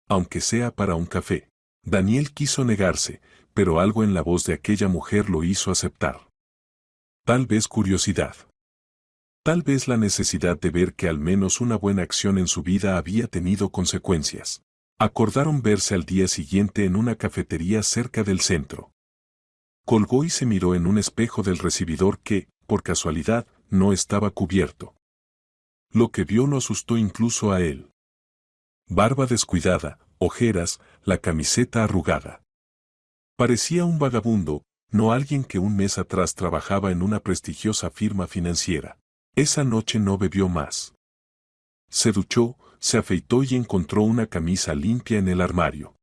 Aunque sea para un café. Daniel quiso negarse, pero algo en la voz de aquella mujer lo hizo aceptar. Tal vez curiosidad. Tal vez la necesidad de ver que al menos una buena acción en su vida había tenido consecuencias. Acordaron verse al día siguiente en una cafetería cerca del centro. Colgó y se miró en un espejo del recibidor que, por casualidad, no estaba cubierto. Lo que vio lo asustó incluso a él. Barba descuidada, ojeras, la camiseta arrugada. Parecía un vagabundo, no alguien que un mes atrás trabajaba en una prestigiosa firma financiera. Esa noche no bebió más. Se duchó, se afeitó y encontró una camisa limpia en el armario.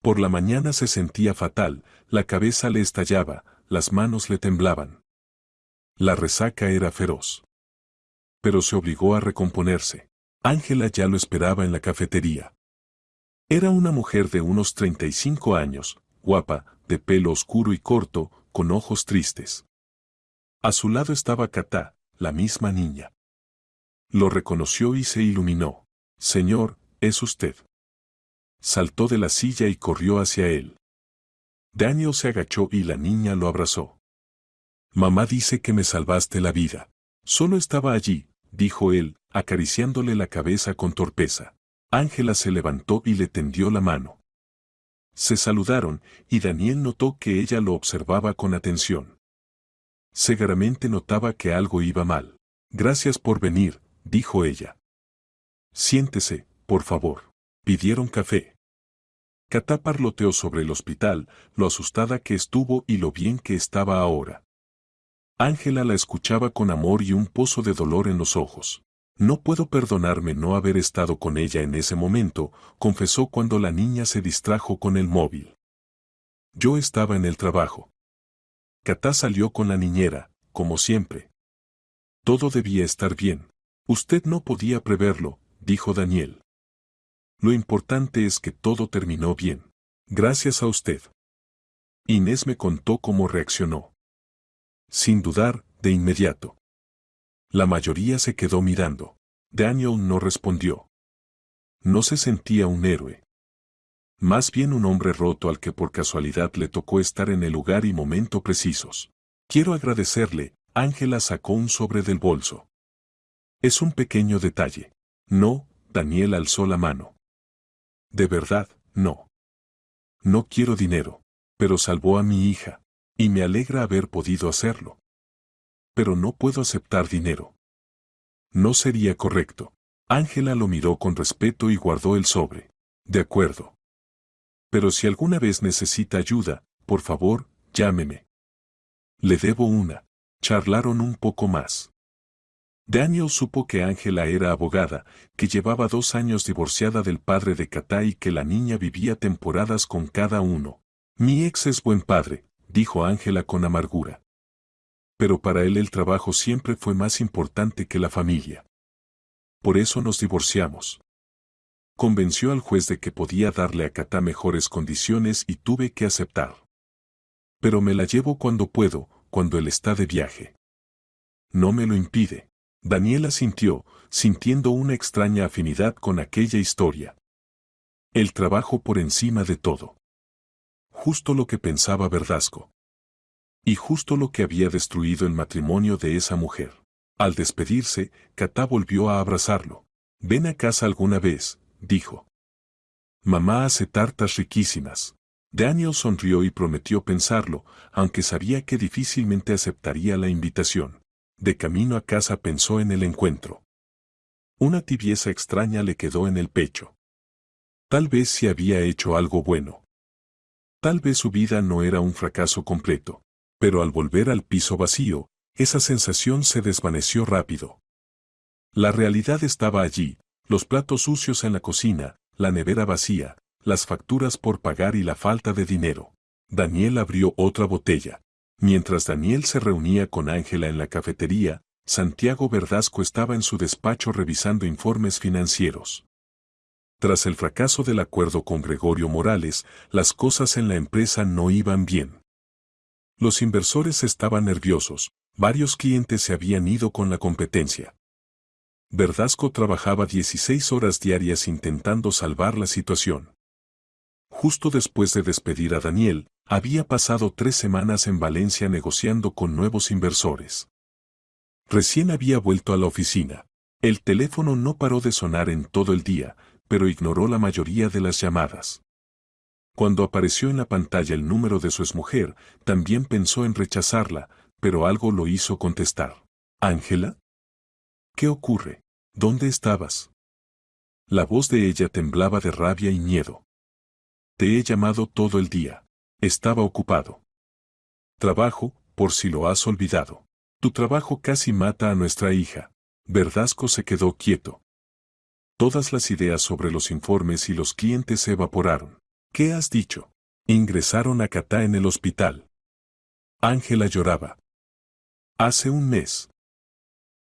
Por la mañana se sentía fatal, la cabeza le estallaba, las manos le temblaban. La resaca era feroz. Pero se obligó a recomponerse. Ángela ya lo esperaba en la cafetería. Era una mujer de unos 35 años, guapa, de pelo oscuro y corto, con ojos tristes. A su lado estaba Katá, la misma niña. Lo reconoció y se iluminó. Señor, es usted. Saltó de la silla y corrió hacia él. Daniel se agachó y la niña lo abrazó. Mamá dice que me salvaste la vida. Solo estaba allí, dijo él, acariciándole la cabeza con torpeza. Ángela se levantó y le tendió la mano. Se saludaron, y Daniel notó que ella lo observaba con atención. Seguramente notaba que algo iba mal. Gracias por venir, dijo ella. Siéntese, por favor. Pidieron café. Katá parloteó sobre el hospital, lo asustada que estuvo y lo bien que estaba ahora. Ángela la escuchaba con amor y un pozo de dolor en los ojos. No puedo perdonarme no haber estado con ella en ese momento, confesó cuando la niña se distrajo con el móvil. Yo estaba en el trabajo. Katá salió con la niñera, como siempre. Todo debía estar bien. Usted no podía preverlo, dijo Daniel. Lo importante es que todo terminó bien. Gracias a usted. Inés me contó cómo reaccionó. Sin dudar, de inmediato. La mayoría se quedó mirando. Daniel no respondió. No se sentía un héroe. Más bien un hombre roto al que por casualidad le tocó estar en el lugar y momento precisos. Quiero agradecerle, Ángela sacó un sobre del bolso. Es un pequeño detalle. No, Daniel alzó la mano. De verdad, no. No quiero dinero, pero salvó a mi hija, y me alegra haber podido hacerlo. Pero no puedo aceptar dinero. No sería correcto. Ángela lo miró con respeto y guardó el sobre. De acuerdo. Pero si alguna vez necesita ayuda, por favor, llámeme. Le debo una. Charlaron un poco más. Daniel supo que Ángela era abogada, que llevaba 2 años divorciada del padre de Katá y que la niña vivía temporadas con cada uno. Mi ex es buen padre, dijo Ángela con amargura. Pero para él el trabajo siempre fue más importante que la familia. Por eso nos divorciamos. Convenció al juez de que podía darle a Katá mejores condiciones y tuve que aceptar. Pero me la llevo cuando puedo, cuando él está de viaje. No me lo impide. Daniela sintió, sintiendo una extraña afinidad con aquella historia. El trabajo por encima de todo. Justo lo que pensaba Verdasco. Y justo lo que había destruido el matrimonio de esa mujer. Al despedirse, Katá volvió a abrazarlo. Ven a casa alguna vez, dijo. Mamá hace tartas riquísimas. Daniel sonrió y prometió pensarlo, aunque sabía que difícilmente aceptaría la invitación. De camino a casa pensó en el encuentro. Una tibieza extraña le quedó en el pecho. Tal vez si había hecho algo bueno. Tal vez su vida no era un fracaso completo. Pero al volver al piso vacío, esa sensación se desvaneció rápido. La realidad estaba allí, los platos sucios en la cocina, la nevera vacía, las facturas por pagar y la falta de dinero. Daniel abrió otra botella. Mientras Daniel se reunía con Ángela en la cafetería, Santiago Verdasco estaba en su despacho revisando informes financieros. Tras el fracaso del acuerdo con Gregorio Morales, las cosas en la empresa no iban bien. Los inversores estaban nerviosos, varios clientes se habían ido con la competencia. Verdasco trabajaba 16 horas diarias intentando salvar la situación. Justo después de despedir a Daniel, había pasado 3 semanas en Valencia negociando con nuevos inversores. Recién había vuelto a la oficina. El teléfono no paró de sonar en todo el día, pero ignoró la mayoría de las llamadas. Cuando apareció en la pantalla el número de su exmujer, también pensó en rechazarla, pero algo lo hizo contestar. ¿Ángela? ¿Qué ocurre? ¿Dónde estabas? La voz de ella temblaba de rabia y miedo. Te he llamado todo el día. Estaba ocupado. Trabajo, por si lo has olvidado. Tu trabajo casi mata a nuestra hija. Verdasco se quedó quieto. Todas las ideas sobre los informes y los clientes se evaporaron. ¿Qué has dicho? Ingresaron a Catá en el hospital. Ángela lloraba. Hace un mes.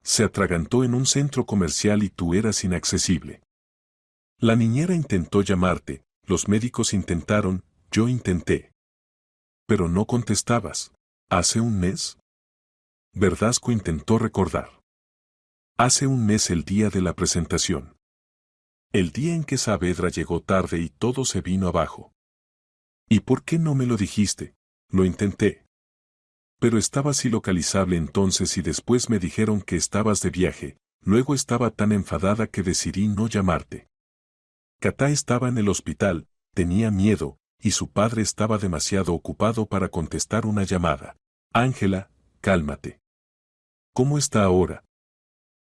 Se atragantó en un centro comercial y tú eras inaccesible. La niñera intentó llamarte, los médicos intentaron, yo intenté. Pero no contestabas. ¿Hace un mes? Verdasco intentó recordar. Hace un mes el día de la presentación. El día en que Saavedra llegó tarde y todo se vino abajo. ¿Y por qué no me lo dijiste? Lo intenté. Pero estabas ilocalizable entonces y después me dijeron que estabas de viaje, luego estaba tan enfadada que decidí no llamarte. Catá estaba en el hospital, tenía miedo, y su padre estaba demasiado ocupado para contestar una llamada. Ángela, cálmate. ¿Cómo está ahora?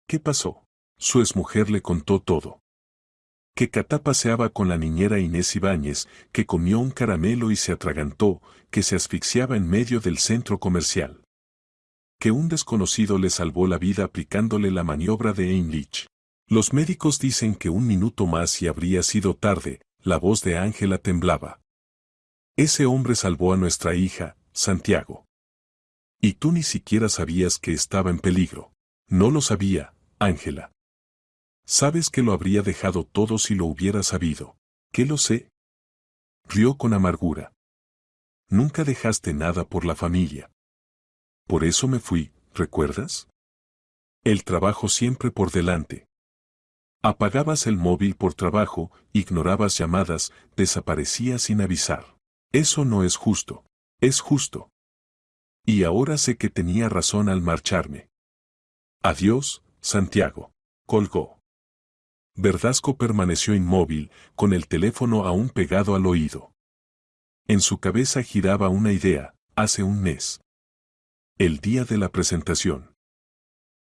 ¿Qué pasó? Su exmujer le contó todo. Que Catá paseaba con la niñera Inés Ibáñez, que comió un caramelo y se atragantó, que se asfixiaba en medio del centro comercial. Que un desconocido le salvó la vida aplicándole la maniobra de Heimlich. Los médicos dicen que un minuto más y habría sido tarde, la voz de Ángela temblaba. Ese hombre salvó a nuestra hija, Santiago. Y tú ni siquiera sabías que estaba en peligro. No lo sabía, Ángela. Sabes que lo habría dejado todo si lo hubiera sabido. ¿Qué lo sé? Rió con amargura. Nunca dejaste nada por la familia. Por eso me fui, ¿recuerdas? El trabajo siempre por delante. Apagabas el móvil por trabajo, ignorabas llamadas, desaparecías sin avisar. Eso no es justo. Es justo. Y ahora sé que tenía razón al marcharme. Adiós, Santiago. Colgó. Verdasco permaneció inmóvil, con el teléfono aún pegado al oído. En su cabeza giraba una idea, hace un mes. El día de la presentación.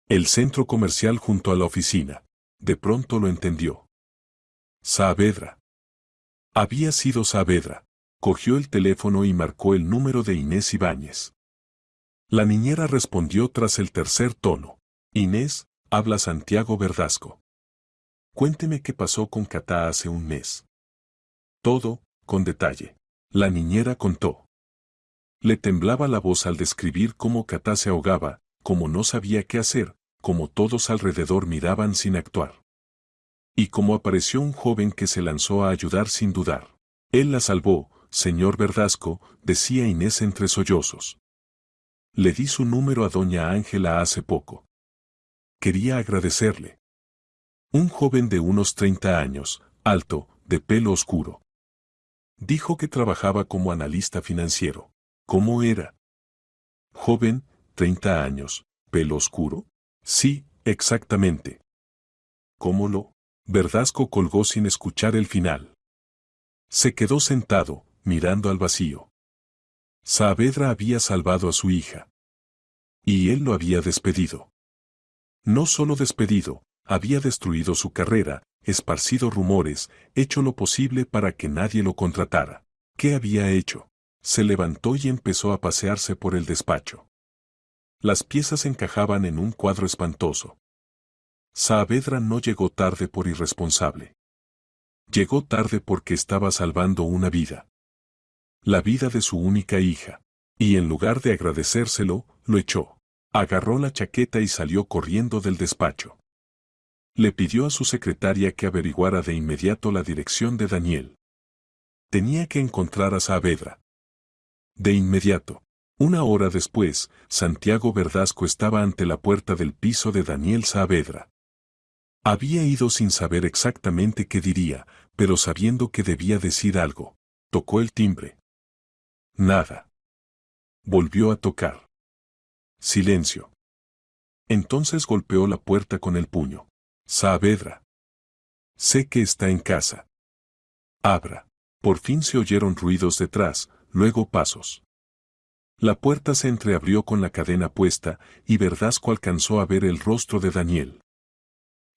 El centro comercial junto a la oficina. De pronto lo entendió. Saavedra. Había sido Saavedra. Cogió el teléfono y marcó el número de Inés Ibáñez. La niñera respondió tras el tercer tono. Inés, habla Santiago Verdasco. Cuénteme qué pasó con Catá hace un mes. Todo, con detalle. La niñera contó. Le temblaba la voz al describir cómo Catá se ahogaba, cómo no sabía qué hacer, cómo todos alrededor miraban sin actuar. Y cómo apareció un joven que se lanzó a ayudar sin dudar. Él la salvó, señor Verdasco, decía Inés entre sollozos. Le di su número a doña Ángela hace poco. Quería agradecerle. Un joven de unos 30 años, alto, de pelo oscuro. Dijo que trabajaba como analista financiero. ¿Cómo era? Joven, 30 años, pelo oscuro. Sí, exactamente. ¿Cómo lo? Verdasco colgó sin escuchar el final. Se quedó sentado, mirando al vacío. Saavedra había salvado a su hija. Y él lo había despedido. No solo despedido, había destruido su carrera, esparcido rumores, hecho lo posible para que nadie lo contratara. ¿Qué había hecho? Se levantó y empezó a pasearse por el despacho. Las piezas encajaban en un cuadro espantoso. Saavedra no llegó tarde por irresponsable. Llegó tarde porque estaba salvando una vida. La vida de su única hija. Y en lugar de agradecérselo, lo echó. Agarró la chaqueta y salió corriendo del despacho. Le pidió a su secretaria que averiguara de inmediato la dirección de Daniel. Tenía que encontrar a Saavedra. De inmediato. Una hora después, Santiago Verdasco estaba ante la puerta del piso de Daniel Saavedra. Había ido sin saber exactamente qué diría, pero sabiendo que debía decir algo. Tocó el timbre. Nada. Volvió a tocar. Silencio. Entonces golpeó la puerta con el puño. Saavedra. Sé que está en casa. Abra. Por fin se oyeron ruidos detrás, luego pasos. La puerta se entreabrió con la cadena puesta, y Verdasco alcanzó a ver el rostro de Daniel.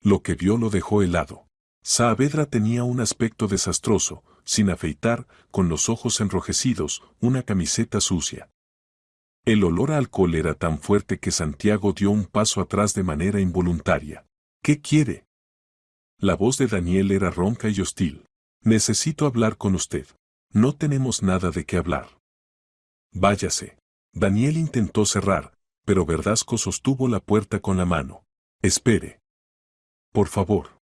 Lo que vio lo dejó helado. Saavedra tenía un aspecto desastroso, sin afeitar, con los ojos enrojecidos, una camiseta sucia. El olor a alcohol era tan fuerte que Santiago dio un paso atrás de manera involuntaria. ¿Qué quiere? La voz de Daniel era ronca y hostil. Necesito hablar con usted. No tenemos nada de qué hablar. Váyase. Daniel intentó cerrar, pero Verdasco sostuvo la puerta con la mano. Espere. Por favor.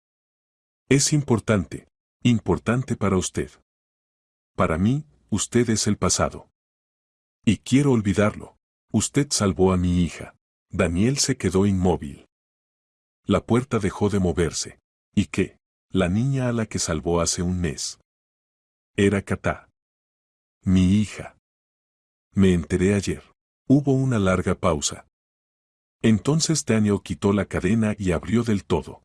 Es importante. Importante para usted. Para mí, usted es el pasado. Y quiero olvidarlo. Usted salvó a mi hija. Daniel se quedó inmóvil. La puerta dejó de moverse. ¿Y qué? La niña a la que salvó hace un mes. Era Catá. Mi hija. Me enteré ayer. Hubo una larga pausa. Entonces Daniel quitó la cadena y abrió del todo.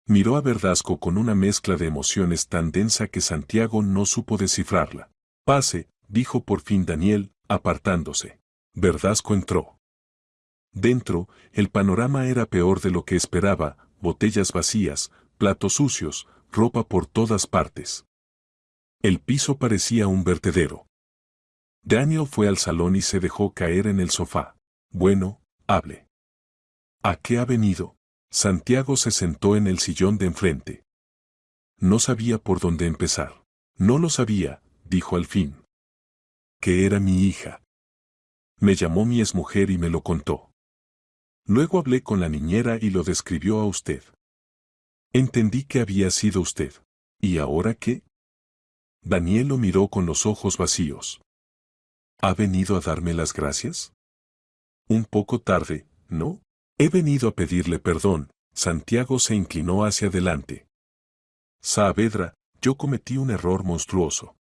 Miró a Verdasco con una mezcla de emociones tan densa que Santiago no supo descifrarla. Pase, dijo por fin Daniel, apartándose. Verdasco entró. Dentro, el panorama era peor de lo que esperaba, botellas vacías, platos sucios, ropa por todas partes. El piso parecía un vertedero. Daniel fue al salón y se dejó caer en el sofá. Bueno, hable. ¿A qué ha venido? Santiago se sentó en el sillón de enfrente. No sabía por dónde empezar. No lo sabía, dijo al fin. Que era mi hija. Me llamó mi exmujer y me lo contó. Luego hablé con la niñera y lo describió a usted. Entendí que había sido usted. ¿Y ahora qué? Daniel lo miró con los ojos vacíos. ¿Ha venido a darme las gracias? Un poco tarde, ¿no? He venido a pedirle perdón. Santiago se inclinó hacia adelante. Saavedra, yo cometí un error monstruoso.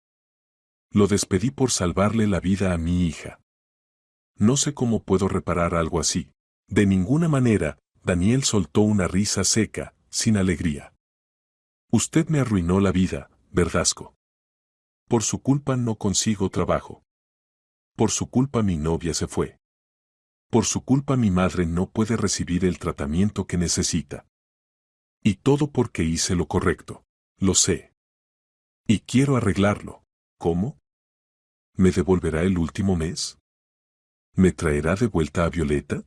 Lo despedí por salvarle la vida a mi hija. No sé cómo puedo reparar algo así. De ninguna manera, Daniel soltó una risa seca, sin alegría. Usted me arruinó la vida, Verdasco. Por su culpa no consigo trabajo. Por su culpa mi novia se fue. Por su culpa mi madre no puede recibir el tratamiento que necesita. Y todo porque hice lo correcto. Lo sé. Y quiero arreglarlo. ¿Cómo? ¿Me devolverá el último mes? ¿Me traerá de vuelta a Violeta?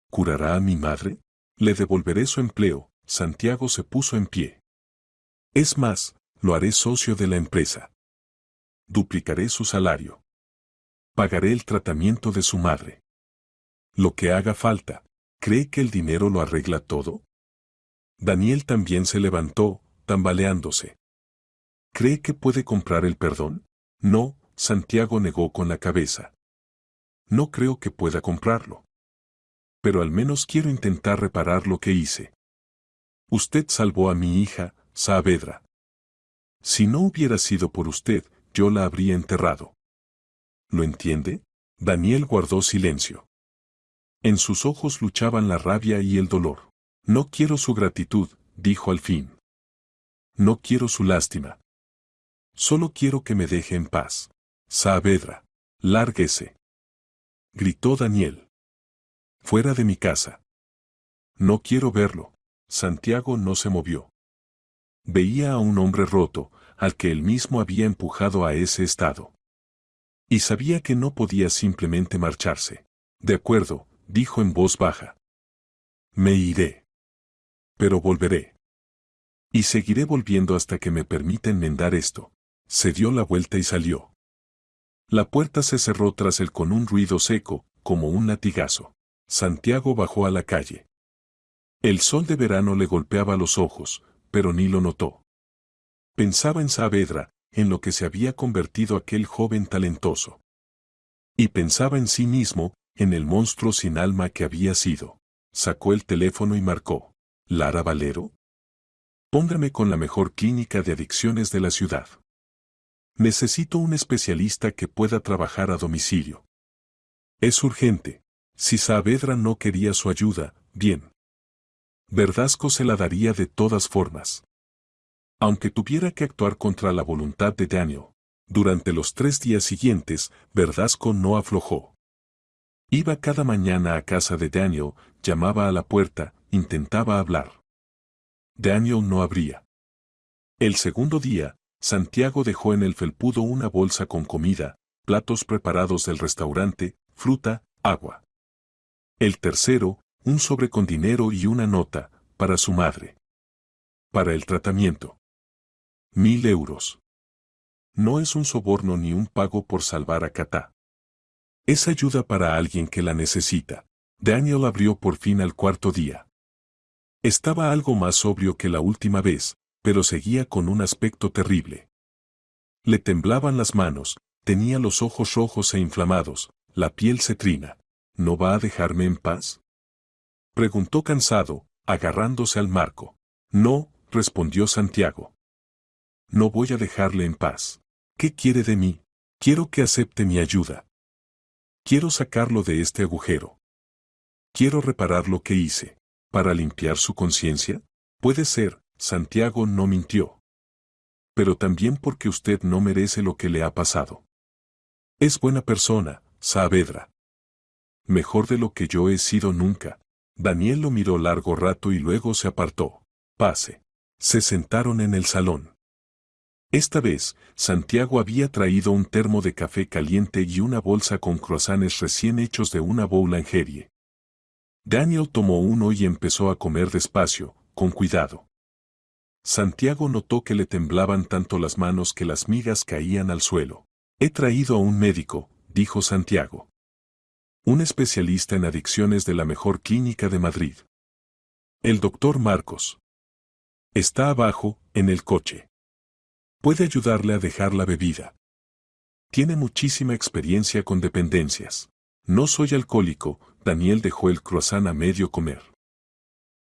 ¿Curará a mi madre? Le devolveré su empleo. Santiago se puso en pie. Es más, lo haré socio de la empresa. Duplicaré su salario. Pagaré el tratamiento de su madre. Lo que haga falta. ¿Cree que el dinero lo arregla todo? Daniel también se levantó, tambaleándose. ¿Cree que puede comprar el perdón? No, Santiago negó con la cabeza. No creo que pueda comprarlo. Pero al menos quiero intentar reparar lo que hice. Usted salvó a mi hija, Saavedra. Si no hubiera sido por usted, yo la habría enterrado. ¿Lo entiende? Daniel guardó silencio. En sus ojos luchaban la rabia y el dolor. No quiero su gratitud, dijo al fin. No quiero su lástima. Solo quiero que me deje en paz. Saavedra, lárguese. Gritó Daniel. Fuera de mi casa. No quiero verlo. Santiago no se movió. Veía a un hombre roto, al que él mismo había empujado a ese estado. Y sabía que no podía simplemente marcharse. De acuerdo, dijo en voz baja. Me iré. Pero volveré. Y seguiré volviendo hasta que me permita enmendar esto. Se dio la vuelta y salió. La puerta se cerró tras él con un ruido seco, como un latigazo. Santiago bajó a la calle. El sol de verano le golpeaba los ojos, pero ni lo notó. Pensaba en Saavedra, en lo que se había convertido aquel joven talentoso. Y pensaba en sí mismo, en el monstruo sin alma que había sido. Sacó el teléfono y marcó. ¿Lara Valero? Póngame con la mejor clínica de adicciones de la ciudad. Necesito un especialista que pueda trabajar a domicilio. Es urgente. Si Saavedra no quería su ayuda, bien. Verdasco se la daría de todas formas. Aunque tuviera que actuar contra la voluntad de Daniel. Durante los 3 días siguientes, Verdasco no aflojó. Iba cada mañana a casa de Daniel, llamaba a la puerta, intentaba hablar. Daniel no abría. El segundo día, Santiago dejó en el felpudo una bolsa con comida, platos preparados del restaurante, fruta, agua. El tercero, un sobre con dinero y una nota, para su madre. Para el tratamiento. 1.000 euros. No es un soborno ni un pago por salvar a Katá. Es ayuda para alguien que la necesita. Daniel abrió por fin al cuarto día. Estaba algo más sobrio que la última vez, pero seguía con un aspecto terrible. Le temblaban las manos, tenía los ojos rojos e inflamados, la piel cetrina. ¿No va a dejarme en paz?, preguntó cansado, agarrándose al marco. No, respondió Santiago. No voy a dejarle en paz. ¿Qué quiere de mí? Quiero que acepte mi ayuda. Quiero sacarlo de este agujero. Quiero reparar lo que hice. ¿Para limpiar su conciencia? Puede ser, Santiago no mintió. Pero también porque usted no merece lo que le ha pasado. Es buena persona, Saavedra. Mejor de lo que yo he sido nunca. Daniel lo miró largo rato y luego se apartó. Pase. Se sentaron en el salón. Esta vez, Santiago había traído un termo de café caliente y una bolsa con croissants recién hechos de una boulangerie. Daniel tomó uno y empezó a comer despacio, con cuidado. Santiago notó que le temblaban tanto las manos que las migas caían al suelo. He traído a un médico, dijo Santiago. Un especialista en adicciones de la mejor clínica de Madrid. El doctor Marcos. Está abajo, en el coche. Puede ayudarle a dejar la bebida. Tiene muchísima experiencia con dependencias. No soy alcohólico, Daniel dejó el croissant a medio comer.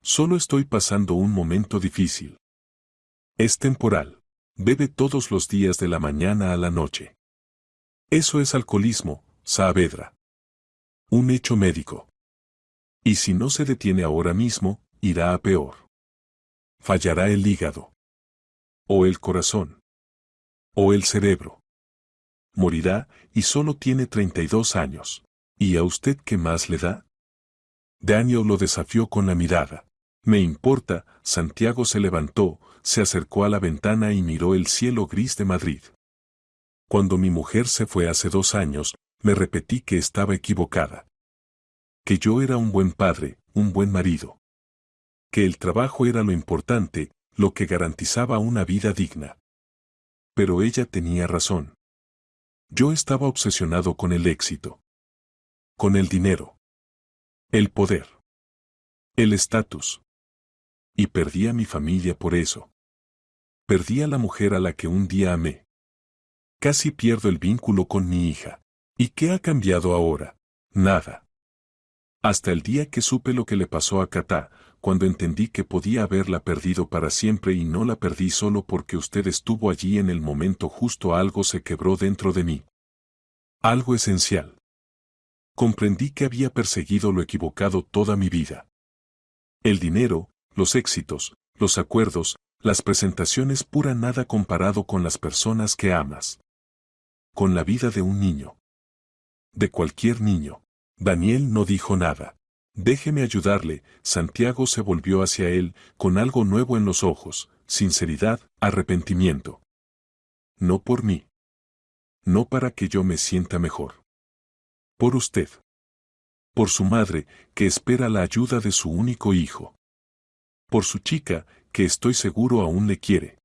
Solo estoy pasando un momento difícil. Es temporal. Bebe todos los días de la mañana a la noche. Eso es alcoholismo, Saavedra. Un hecho médico. Y si no se detiene ahora mismo, irá a peor. Fallará el hígado. O el corazón. O el cerebro. Morirá, y solo tiene 32 años. ¿Y a usted qué más le da? Daniel lo desafió con la mirada. Me importa, Santiago se levantó, se acercó a la ventana y miró el cielo gris de Madrid. Cuando mi mujer se fue hace 2 años, me repetí que estaba equivocada. Que yo era un buen padre, un buen marido. Que el trabajo era lo importante, lo que garantizaba una vida digna. Pero ella tenía razón. Yo estaba obsesionado con el éxito. Con el dinero. El poder. El estatus. Y perdí a mi familia por eso. Perdí a la mujer a la que un día amé. Casi pierdo el vínculo con mi hija. ¿Y qué ha cambiado ahora? Nada. Hasta el día que supe lo que le pasó a Katá, cuando entendí que podía haberla perdido para siempre y no la perdí solo porque usted estuvo allí en el momento justo, algo se quebró dentro de mí. Algo esencial. Comprendí que había perseguido lo equivocado toda mi vida. El dinero, los éxitos, los acuerdos, las presentaciones, pura nada comparado con las personas que amas. Con la vida de un niño. De cualquier niño. Daniel no dijo nada. Déjeme ayudarle. Santiago se volvió hacia él, con algo nuevo en los ojos, sinceridad, arrepentimiento. No por mí. No para que yo me sienta mejor. Por usted. Por su madre, que espera la ayuda de su único hijo. Por su chica, que estoy seguro aún le quiere.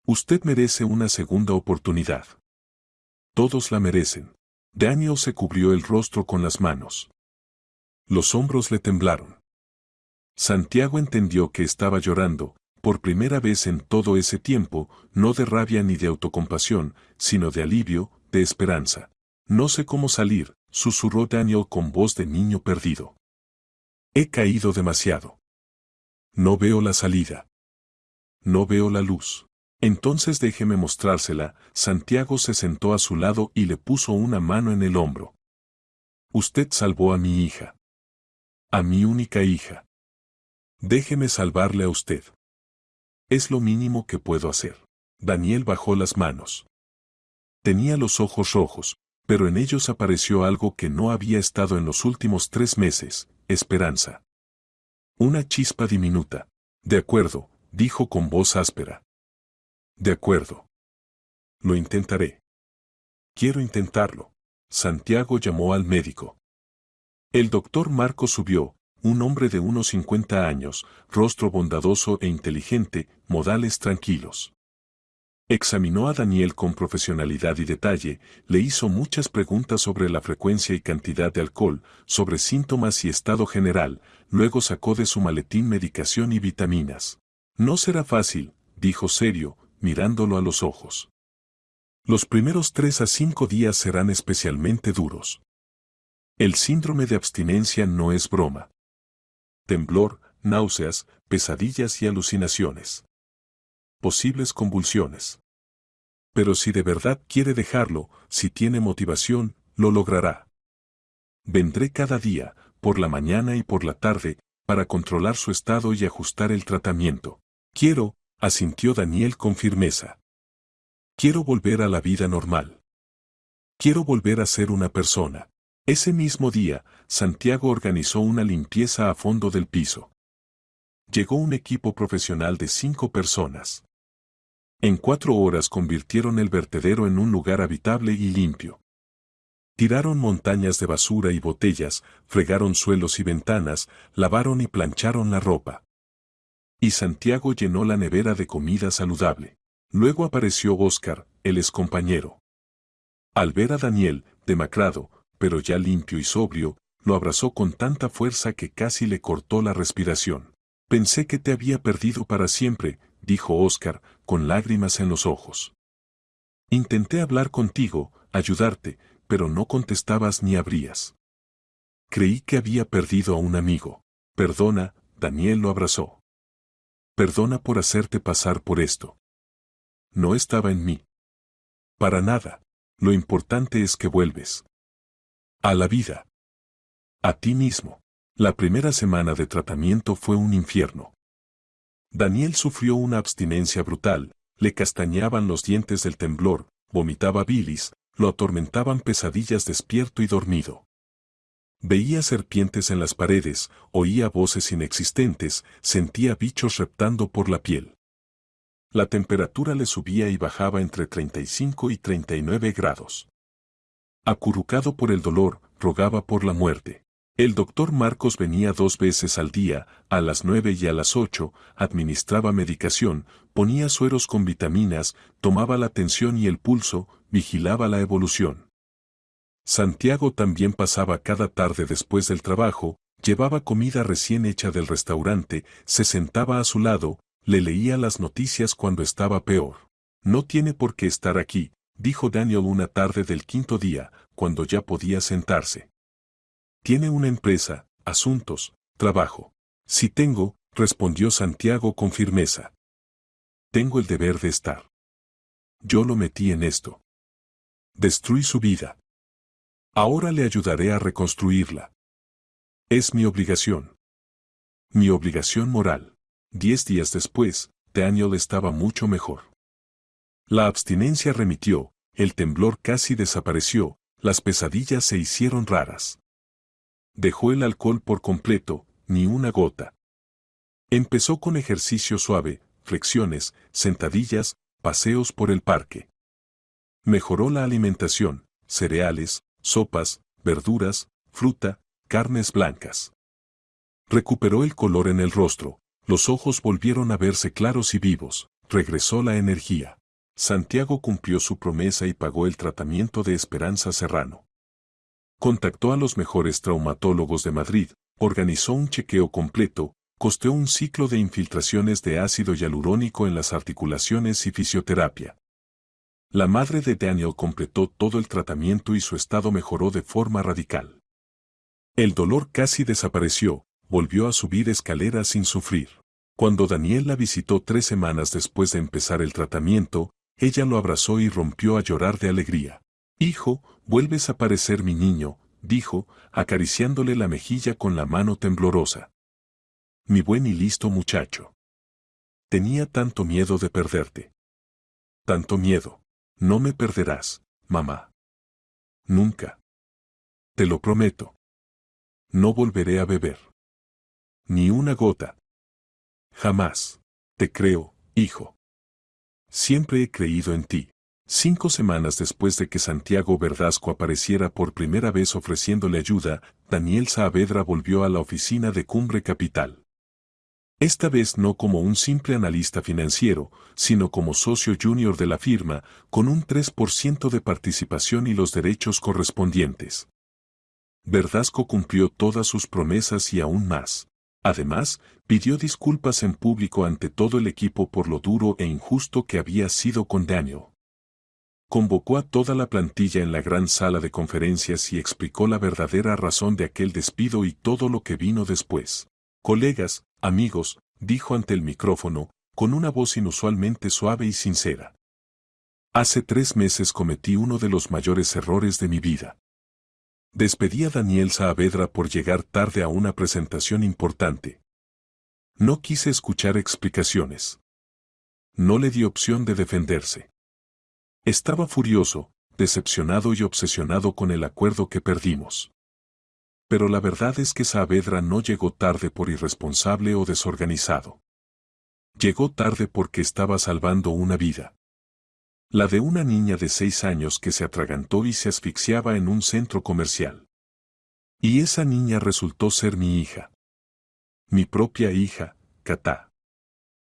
Usted merece una segunda oportunidad. Todos la merecen. Daniel se cubrió el rostro con las manos. Los hombros le temblaron. Santiago entendió que estaba llorando, por primera vez en todo ese tiempo, no de rabia ni de autocompasión, sino de alivio, de esperanza. No sé cómo salir, susurró Daniel con voz de niño perdido. He caído demasiado. No veo la salida. No veo la luz. Entonces déjeme mostrársela. Santiago se sentó a su lado y le puso una mano en el hombro. Usted salvó a mi hija. A mi única hija. Déjeme salvarle a usted. Es lo mínimo que puedo hacer. Daniel bajó las manos. Tenía los ojos rojos, pero en ellos apareció algo que no había estado en los últimos 3 meses, esperanza. Una chispa diminuta. De acuerdo, dijo con voz áspera. De acuerdo. Lo intentaré. Quiero intentarlo. Santiago llamó al médico. El doctor Marco subió, un hombre de unos 50 años, rostro bondadoso e inteligente, modales tranquilos. Examinó a Daniel con profesionalidad y detalle, le hizo muchas preguntas sobre la frecuencia y cantidad de alcohol, sobre síntomas y estado general, luego sacó de su maletín medicación y vitaminas. No será fácil, dijo serio, mirándolo a los ojos. Los primeros 3 a 5 días serán especialmente duros. El síndrome de abstinencia no es broma. Temblor, náuseas, pesadillas y alucinaciones. Posibles convulsiones. Pero si de verdad quiere dejarlo, si tiene motivación, lo logrará. Vendré cada día, por la mañana y por la tarde, para controlar su estado y ajustar el tratamiento. Quiero, asintió Daniel con firmeza. Quiero volver a la vida normal. Quiero volver a ser una persona. Ese mismo día, Santiago organizó una limpieza a fondo del piso. Llegó un equipo profesional de 5 personas. En 4 horas convirtieron el vertedero en un lugar habitable y limpio. Tiraron montañas de basura y botellas, fregaron suelos y ventanas, lavaron y plancharon la ropa. Y Santiago llenó la nevera de comida saludable. Luego apareció Óscar, el excompañero. Al ver a Daniel, demacrado, pero ya limpio y sobrio, lo abrazó con tanta fuerza que casi le cortó la respiración. Pensé que te había perdido para siempre, dijo Óscar, con lágrimas en los ojos. Intenté hablar contigo, ayudarte, pero no contestabas ni abrías. Creí que había perdido a un amigo. Perdona, Daniel lo abrazó. Perdona por hacerte pasar por esto. No estaba en mí. Para nada. Lo importante es que vuelves. A la vida. A ti mismo. La primera semana de tratamiento fue un infierno. Daniel sufrió una abstinencia brutal, le castañaban los dientes del temblor, vomitaba bilis, lo atormentaban pesadillas despierto y dormido. Veía serpientes en las paredes, oía voces inexistentes, sentía bichos reptando por la piel. La temperatura le subía y bajaba entre 35 y 39 grados. Acurrucado por el dolor, rogaba por la muerte. El doctor Marcos venía 2 veces al día, a las 9 y a las 8, administraba medicación, ponía sueros con vitaminas, tomaba la tensión y el pulso, vigilaba la evolución. Santiago también pasaba cada tarde después del trabajo, llevaba comida recién hecha del restaurante, se sentaba a su lado, le leía las noticias cuando estaba peor. No tiene por qué estar aquí, dijo Daniel una tarde del 5.º día, cuando ya podía sentarse. Tiene una empresa, asuntos, trabajo. Sí tengo, respondió Santiago con firmeza. Tengo el deber de estar. Yo lo metí en esto. Destruí su vida. Ahora le ayudaré a reconstruirla. Es mi obligación. Mi obligación moral. 10 días después, Daniel estaba mucho mejor. La abstinencia remitió, el temblor casi desapareció, las pesadillas se hicieron raras. Dejó el alcohol por completo, ni una gota. Empezó con ejercicio suave, flexiones, sentadillas, paseos por el parque. Mejoró la alimentación, cereales, sopas, verduras, fruta, carnes blancas. Recuperó el color en el rostro, Los ojos volvieron a verse claros y vivos, regresó la energía. Santiago cumplió su promesa y pagó el tratamiento de Esperanza Serrano. Contactó a los mejores traumatólogos de Madrid, organizó un chequeo completo, costeó un ciclo de infiltraciones de ácido hialurónico en las articulaciones y fisioterapia. La madre de Daniel completó todo el tratamiento y su estado mejoró de forma radical. El dolor casi desapareció, volvió a subir escaleras sin sufrir. Cuando Daniel la visitó 3 semanas después de empezar el tratamiento, ella lo abrazó y rompió a llorar de alegría. «Hijo, vuelves a parecer mi niño», dijo, acariciándole la mejilla con la mano temblorosa. «Mi buen y listo muchacho. Tenía tanto miedo de perderte. Tanto miedo. No me perderás, mamá. Nunca. Te lo prometo. No volveré a beber. Ni una gota. Jamás. Te creo, hijo. Siempre he creído en ti». 5 semanas después de que Santiago Verdasco apareciera por primera vez ofreciéndole ayuda, Daniel Saavedra volvió a la oficina de Cumbre Capital. Esta vez no como un simple analista financiero, sino como socio junior de la firma, con un 3% de participación y los derechos correspondientes. Verdasco cumplió todas sus promesas y aún más. Además, pidió disculpas en público ante todo el equipo por lo duro e injusto que había sido con Daniel. Convocó a toda la plantilla en la gran sala de conferencias y explicó la verdadera razón de aquel despido y todo lo que vino después. «Colegas, amigos», dijo ante el micrófono, con una voz inusualmente suave y sincera. «Hace 3 meses cometí uno de los mayores errores de mi vida. Despedí a Daniel Saavedra por llegar tarde a una presentación importante. No quise escuchar explicaciones. No le di opción de defenderse. Estaba furioso, decepcionado y obsesionado con el acuerdo que perdimos. Pero la verdad es que Saavedra no llegó tarde por irresponsable o desorganizado. Llegó tarde porque estaba salvando una vida. La de una niña de 6 años que se atragantó y se asfixiaba en un centro comercial. Y esa niña resultó ser mi hija. Mi propia hija, Katá.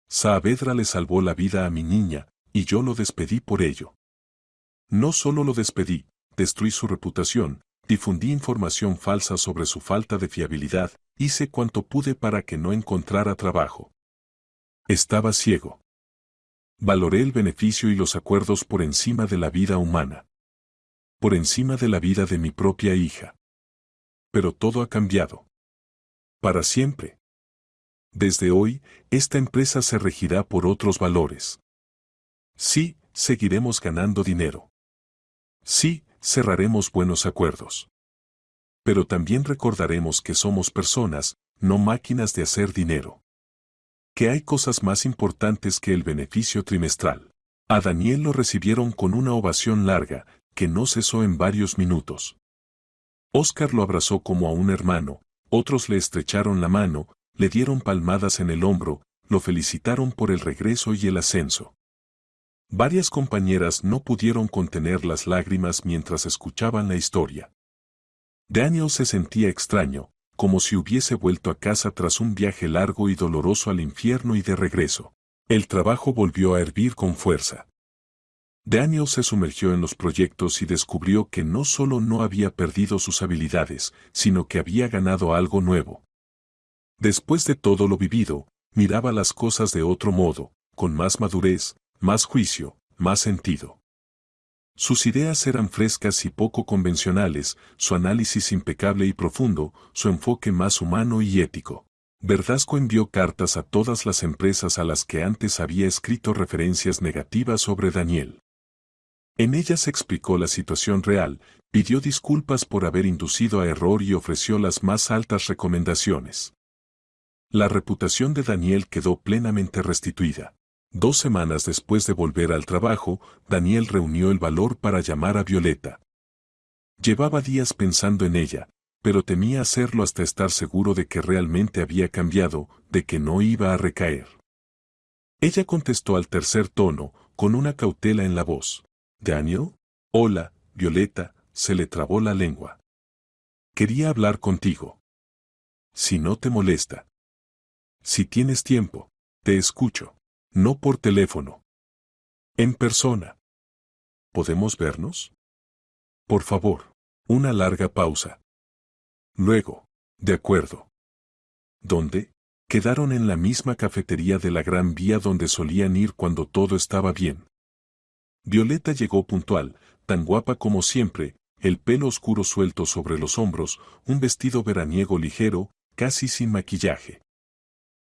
Saavedra le salvó la vida a mi niña, y yo lo despedí por ello. No solo lo despedí, destruí su reputación, difundí información falsa sobre su falta de fiabilidad, hice cuanto pude para que no encontrara trabajo. Estaba ciego. Valoré el beneficio y los acuerdos por encima de la vida humana. Por encima de la vida de mi propia hija. Pero todo ha cambiado. Para siempre. Desde hoy, esta empresa se regirá por otros valores. Sí, seguiremos ganando dinero. Sí, cerraremos buenos acuerdos. Pero también recordaremos que somos personas, no máquinas de hacer dinero. Que hay cosas más importantes que el beneficio trimestral. A Daniel lo recibieron con una ovación larga, que no cesó en varios minutos. Óscar lo abrazó como a un hermano, otros le estrecharon la mano, le dieron palmadas en el hombro, lo felicitaron por el regreso y el ascenso. Varias compañeras no pudieron contener las lágrimas mientras escuchaban la historia. Daniel se sentía extraño, como si hubiese vuelto a casa tras un viaje largo y doloroso al infierno y de regreso. El trabajo volvió a hervir con fuerza. Daniel se sumergió en los proyectos y descubrió que no solo no había perdido sus habilidades, sino que había ganado algo nuevo. Después de todo lo vivido, miraba las cosas de otro modo, con más madurez, más juicio, más sentido. Sus ideas eran frescas y poco convencionales, su análisis impecable y profundo, su enfoque más humano y ético. Verdasco envió cartas a todas las empresas a las que antes había escrito referencias negativas sobre Daniel. En ellas explicó la situación real, pidió disculpas por haber inducido a error y ofreció las más altas recomendaciones. La reputación de Daniel quedó plenamente restituida. 2 semanas después de volver al trabajo, Daniel reunió el valor para llamar a Violeta. Llevaba días pensando en ella, pero temía hacerlo hasta estar seguro de que realmente había cambiado, de que no iba a recaer. Ella contestó al tercer tono, con una cautela en la voz. «¿Daniel? Hola, Violeta», se le trabó la lengua. «Quería hablar contigo. Si no te molesta». Si tienes tiempo, te escucho. No por teléfono. En persona. ¿Podemos vernos? Por favor. Una larga pausa. Luego, de acuerdo. ¿Dónde? Quedaron en la misma cafetería de la Gran Vía donde solían ir cuando todo estaba bien. Violeta llegó puntual, tan guapa como siempre, el pelo oscuro suelto sobre los hombros, un vestido veraniego ligero, casi sin maquillaje.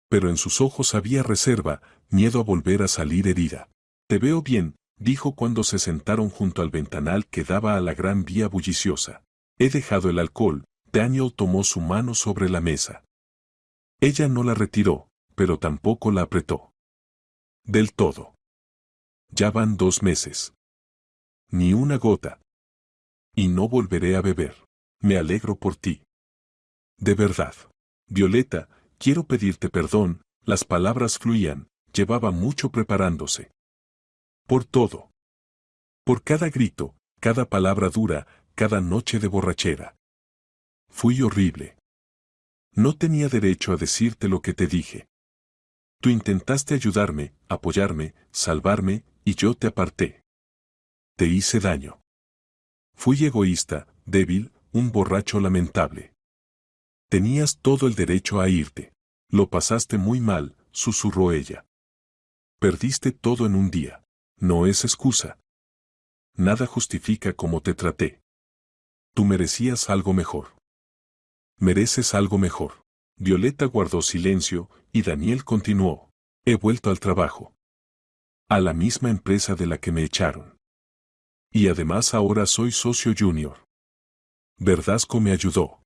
Pero en sus ojos había reserva, miedo a volver a salir herida. Te veo bien, dijo cuando se sentaron junto al ventanal que daba a la Gran Vía bulliciosa. He dejado el alcohol. Daniel tomó su mano sobre la mesa. Ella no la retiró, pero tampoco la apretó. Del todo. Ya van 2 meses. Ni una gota. Y no volveré a beber. Me alegro por ti. De verdad. Violeta, quiero pedirte perdón, las palabras fluían, llevaba mucho preparándose. Por todo. Por cada grito, cada palabra dura, cada noche de borrachera. Fui horrible. No tenía derecho a decirte lo que te dije. Tú intentaste ayudarme, apoyarme, salvarme, y yo te aparté. Te hice daño. Fui egoísta, débil, un borracho lamentable. Tenías todo el derecho a irte. Lo pasaste muy mal, susurró ella. Perdiste todo en un día. No es excusa. Nada justifica cómo te traté. Tú merecías algo mejor. Mereces algo mejor. Violeta guardó silencio, y Daniel continuó. He vuelto al trabajo. A la misma empresa de la que me echaron. Y además ahora soy socio junior. Verdasco me ayudó.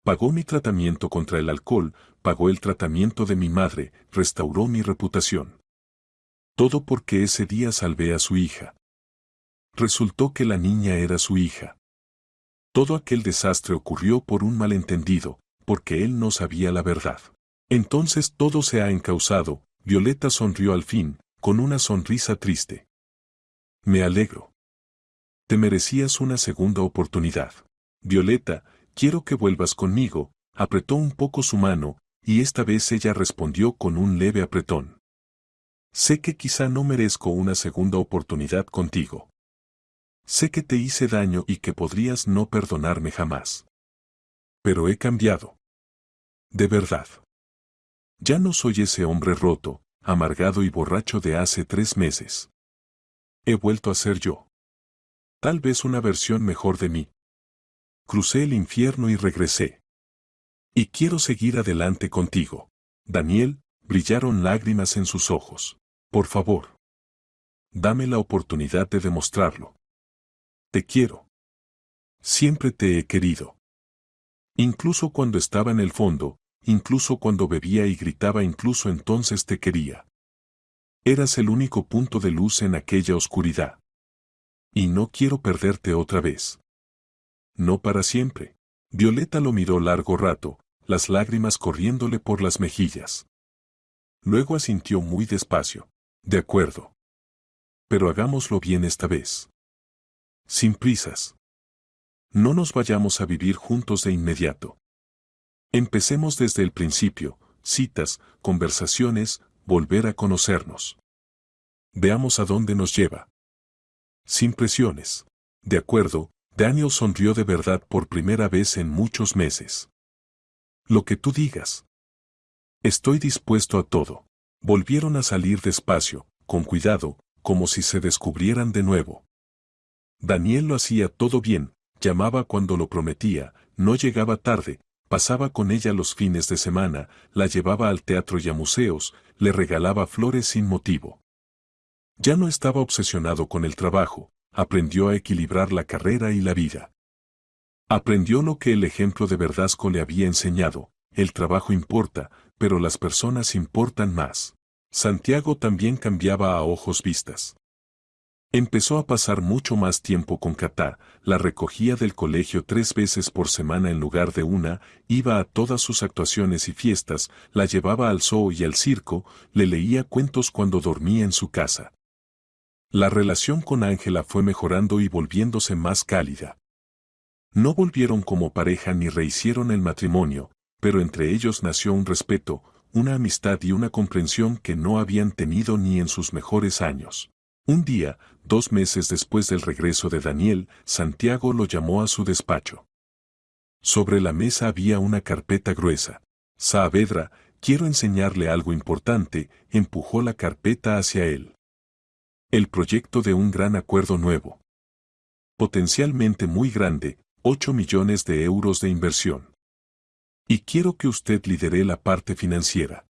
Pagó mi tratamiento contra el alcohol, pagó el tratamiento de mi madre, restauró mi reputación. Todo porque ese día salvé a su hija. Resultó que la niña era su hija. Todo aquel desastre ocurrió por un malentendido, porque él no sabía la verdad. Entonces todo se ha encauzado. Violeta sonrió al fin, con una sonrisa triste. Me alegro. Te merecías una segunda oportunidad. Violeta, quiero que vuelvas conmigo, apretó un poco su mano, y esta vez ella respondió con un leve apretón. Sé que quizá no merezco una segunda oportunidad contigo. Sé que te hice daño y que podrías no perdonarme jamás. Pero he cambiado. De verdad. Ya no soy ese hombre roto, amargado y borracho de hace 3 meses. He vuelto a ser yo. Tal vez una versión mejor de mí. Crucé el infierno y regresé. Y quiero seguir adelante contigo. Daniel, brillaron lágrimas en sus ojos. Por favor. Dame la oportunidad de demostrarlo. Te quiero. Siempre te he querido. Incluso cuando estaba en el fondo, incluso cuando bebía y gritaba, incluso entonces te quería. Eras el único punto de luz en aquella oscuridad. Y no quiero perderte otra vez. No para siempre. Violeta lo miró largo rato, las lágrimas corriéndole por las mejillas. Luego asintió muy despacio. De acuerdo. Pero hagámoslo bien esta vez. Sin prisas. No nos vayamos a vivir juntos de inmediato. Empecemos desde el principio, citas, conversaciones, volver a conocernos. Veamos a dónde nos lleva. Sin presiones. De acuerdo, Daniel sonrió de verdad por primera vez en muchos meses. Lo que tú digas. Estoy dispuesto a todo. Volvieron a salir despacio, con cuidado, como si se descubrieran de nuevo. Daniel lo hacía todo bien, llamaba cuando lo prometía, no llegaba tarde, pasaba con ella los fines de semana, la llevaba al teatro y a museos, le regalaba flores sin motivo. Ya no estaba obsesionado con el trabajo, aprendió a equilibrar la carrera y la vida. Aprendió lo que el ejemplo de Verdasco le había enseñado, el trabajo importa, pero las personas importan más. Santiago también cambiaba a ojos vistas. Empezó a pasar mucho más tiempo con Catá, la recogía del colegio 3 veces por semana en lugar de una, iba a todas sus actuaciones y fiestas, la llevaba al zoo y al circo, le leía cuentos cuando dormía en su casa. La relación con Ángela fue mejorando y volviéndose más cálida. No volvieron como pareja ni rehicieron el matrimonio, pero entre ellos nació un respeto, una amistad y una comprensión que no habían tenido ni en sus mejores años. Un día, 2 meses después del regreso de Daniel, Santiago lo llamó a su despacho. Sobre la mesa había una carpeta gruesa. Saavedra, quiero enseñarle algo importante, empujó la carpeta hacia él. El proyecto de un gran acuerdo nuevo. Potencialmente muy grande, 8 millones de euros de inversión. Y quiero que usted lidere la parte financiera.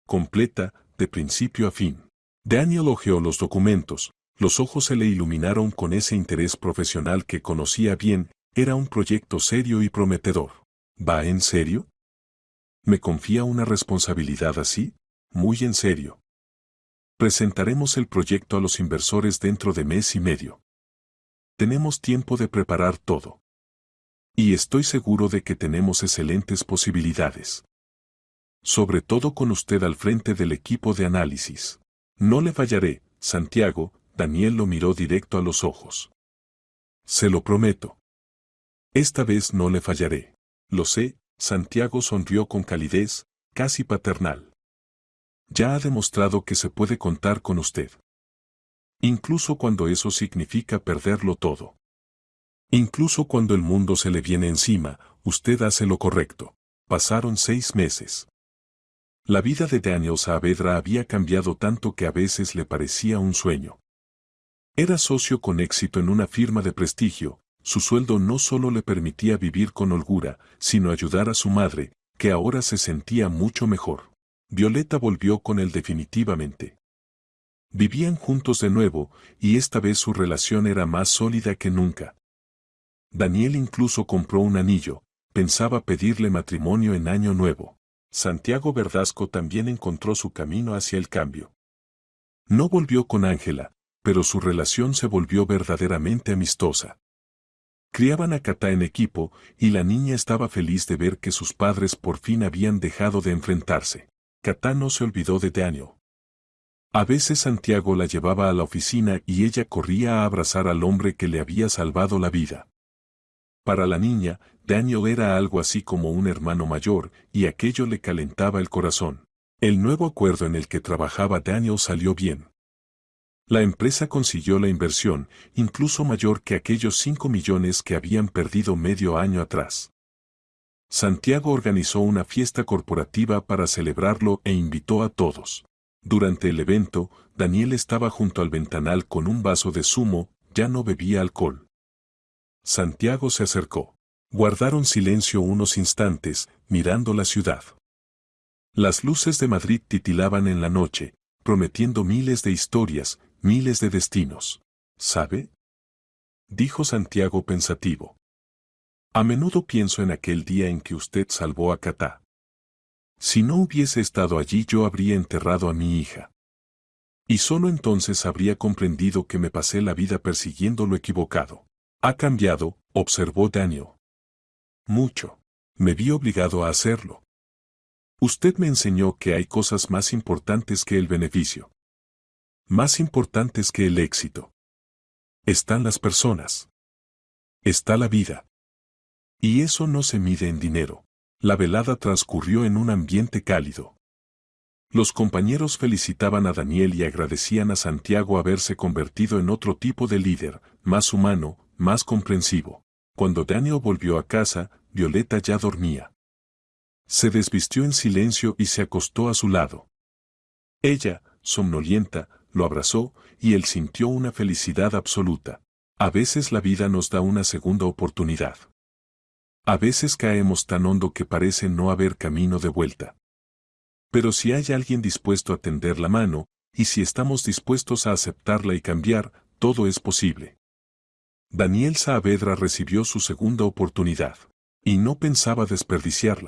Completa, de principio a fin. Daniel hojeó los documentos, los ojos se le iluminaron con ese interés profesional que conocía bien, era un proyecto serio y prometedor. ¿Va en serio? ¿Me confía una responsabilidad así? Muy en serio. Presentaremos el proyecto a los inversores dentro de mes y medio. Tenemos tiempo de preparar todo. Y estoy seguro de que tenemos excelentes posibilidades. Sobre todo con usted al frente del equipo de análisis. No le fallaré, Santiago. Daniel lo miró directo a los ojos. Se lo prometo. Esta vez no le fallaré. Lo sé, Santiago sonrió con calidez, casi paternal. Ya ha demostrado que se puede contar con usted. Incluso cuando eso significa perderlo todo. Incluso cuando el mundo se le viene encima, usted hace lo correcto. Pasaron 6 meses. La vida de Daniel Saavedra había cambiado tanto que a veces le parecía un sueño. Era socio con éxito en una firma de prestigio, su sueldo no solo le permitía vivir con holgura, sino ayudar a su madre, que ahora se sentía mucho mejor. Violeta volvió con él definitivamente. Vivían juntos de nuevo, y esta vez su relación era más sólida que nunca. Daniel incluso compró un anillo, pensaba pedirle matrimonio en Año Nuevo. Santiago Verdasco también encontró su camino hacia el cambio. No volvió con Ángela, pero su relación se volvió verdaderamente amistosa. Criaban a Cata en equipo, y la niña estaba feliz de ver que sus padres por fin habían dejado de enfrentarse. Cata no se olvidó de Daniel. A veces Santiago la llevaba a la oficina y ella corría a abrazar al hombre que le había salvado la vida. Para la niña, Daniel era algo así como un hermano mayor, y aquello le calentaba el corazón. El nuevo acuerdo en el que trabajaba Daniel salió bien. La empresa consiguió la inversión, incluso mayor que aquellos 5 millones que habían perdido medio año atrás. Santiago organizó una fiesta corporativa para celebrarlo e invitó a todos. Durante el evento, Daniel estaba junto al ventanal con un vaso de zumo, ya no bebía alcohol. Santiago se acercó. Guardaron silencio unos instantes, mirando la ciudad. Las luces de Madrid titilaban en la noche, prometiendo miles de historias, miles de destinos. ¿Sabe?, dijo Santiago pensativo. A menudo pienso en aquel día en que usted salvó a Cata. Si no hubiese estado allí yo habría enterrado a mi hija. Y solo entonces habría comprendido que me pasé la vida persiguiendo lo equivocado. Ha cambiado, observó Daniel. Mucho. Me vi obligado a hacerlo. Usted me enseñó que hay cosas más importantes que el beneficio. Más importantes que el éxito. Están las personas. Está la vida. Y eso no se mide en dinero. La velada transcurrió en un ambiente cálido. Los compañeros felicitaban a Daniel y agradecían a Santiago haberse convertido en otro tipo de líder, más humano, más comprensivo. Cuando Daniel volvió a casa, Violeta ya dormía. Se desvistió en silencio y se acostó a su lado. Ella, somnolienta, lo abrazó, y él sintió una felicidad absoluta. A veces la vida nos da una segunda oportunidad. A veces caemos tan hondo que parece no haber camino de vuelta. Pero si hay alguien dispuesto a tender la mano, y si estamos dispuestos a aceptarla y cambiar, todo es posible. Daniel Saavedra recibió su segunda oportunidad, y no pensaba desperdiciarla.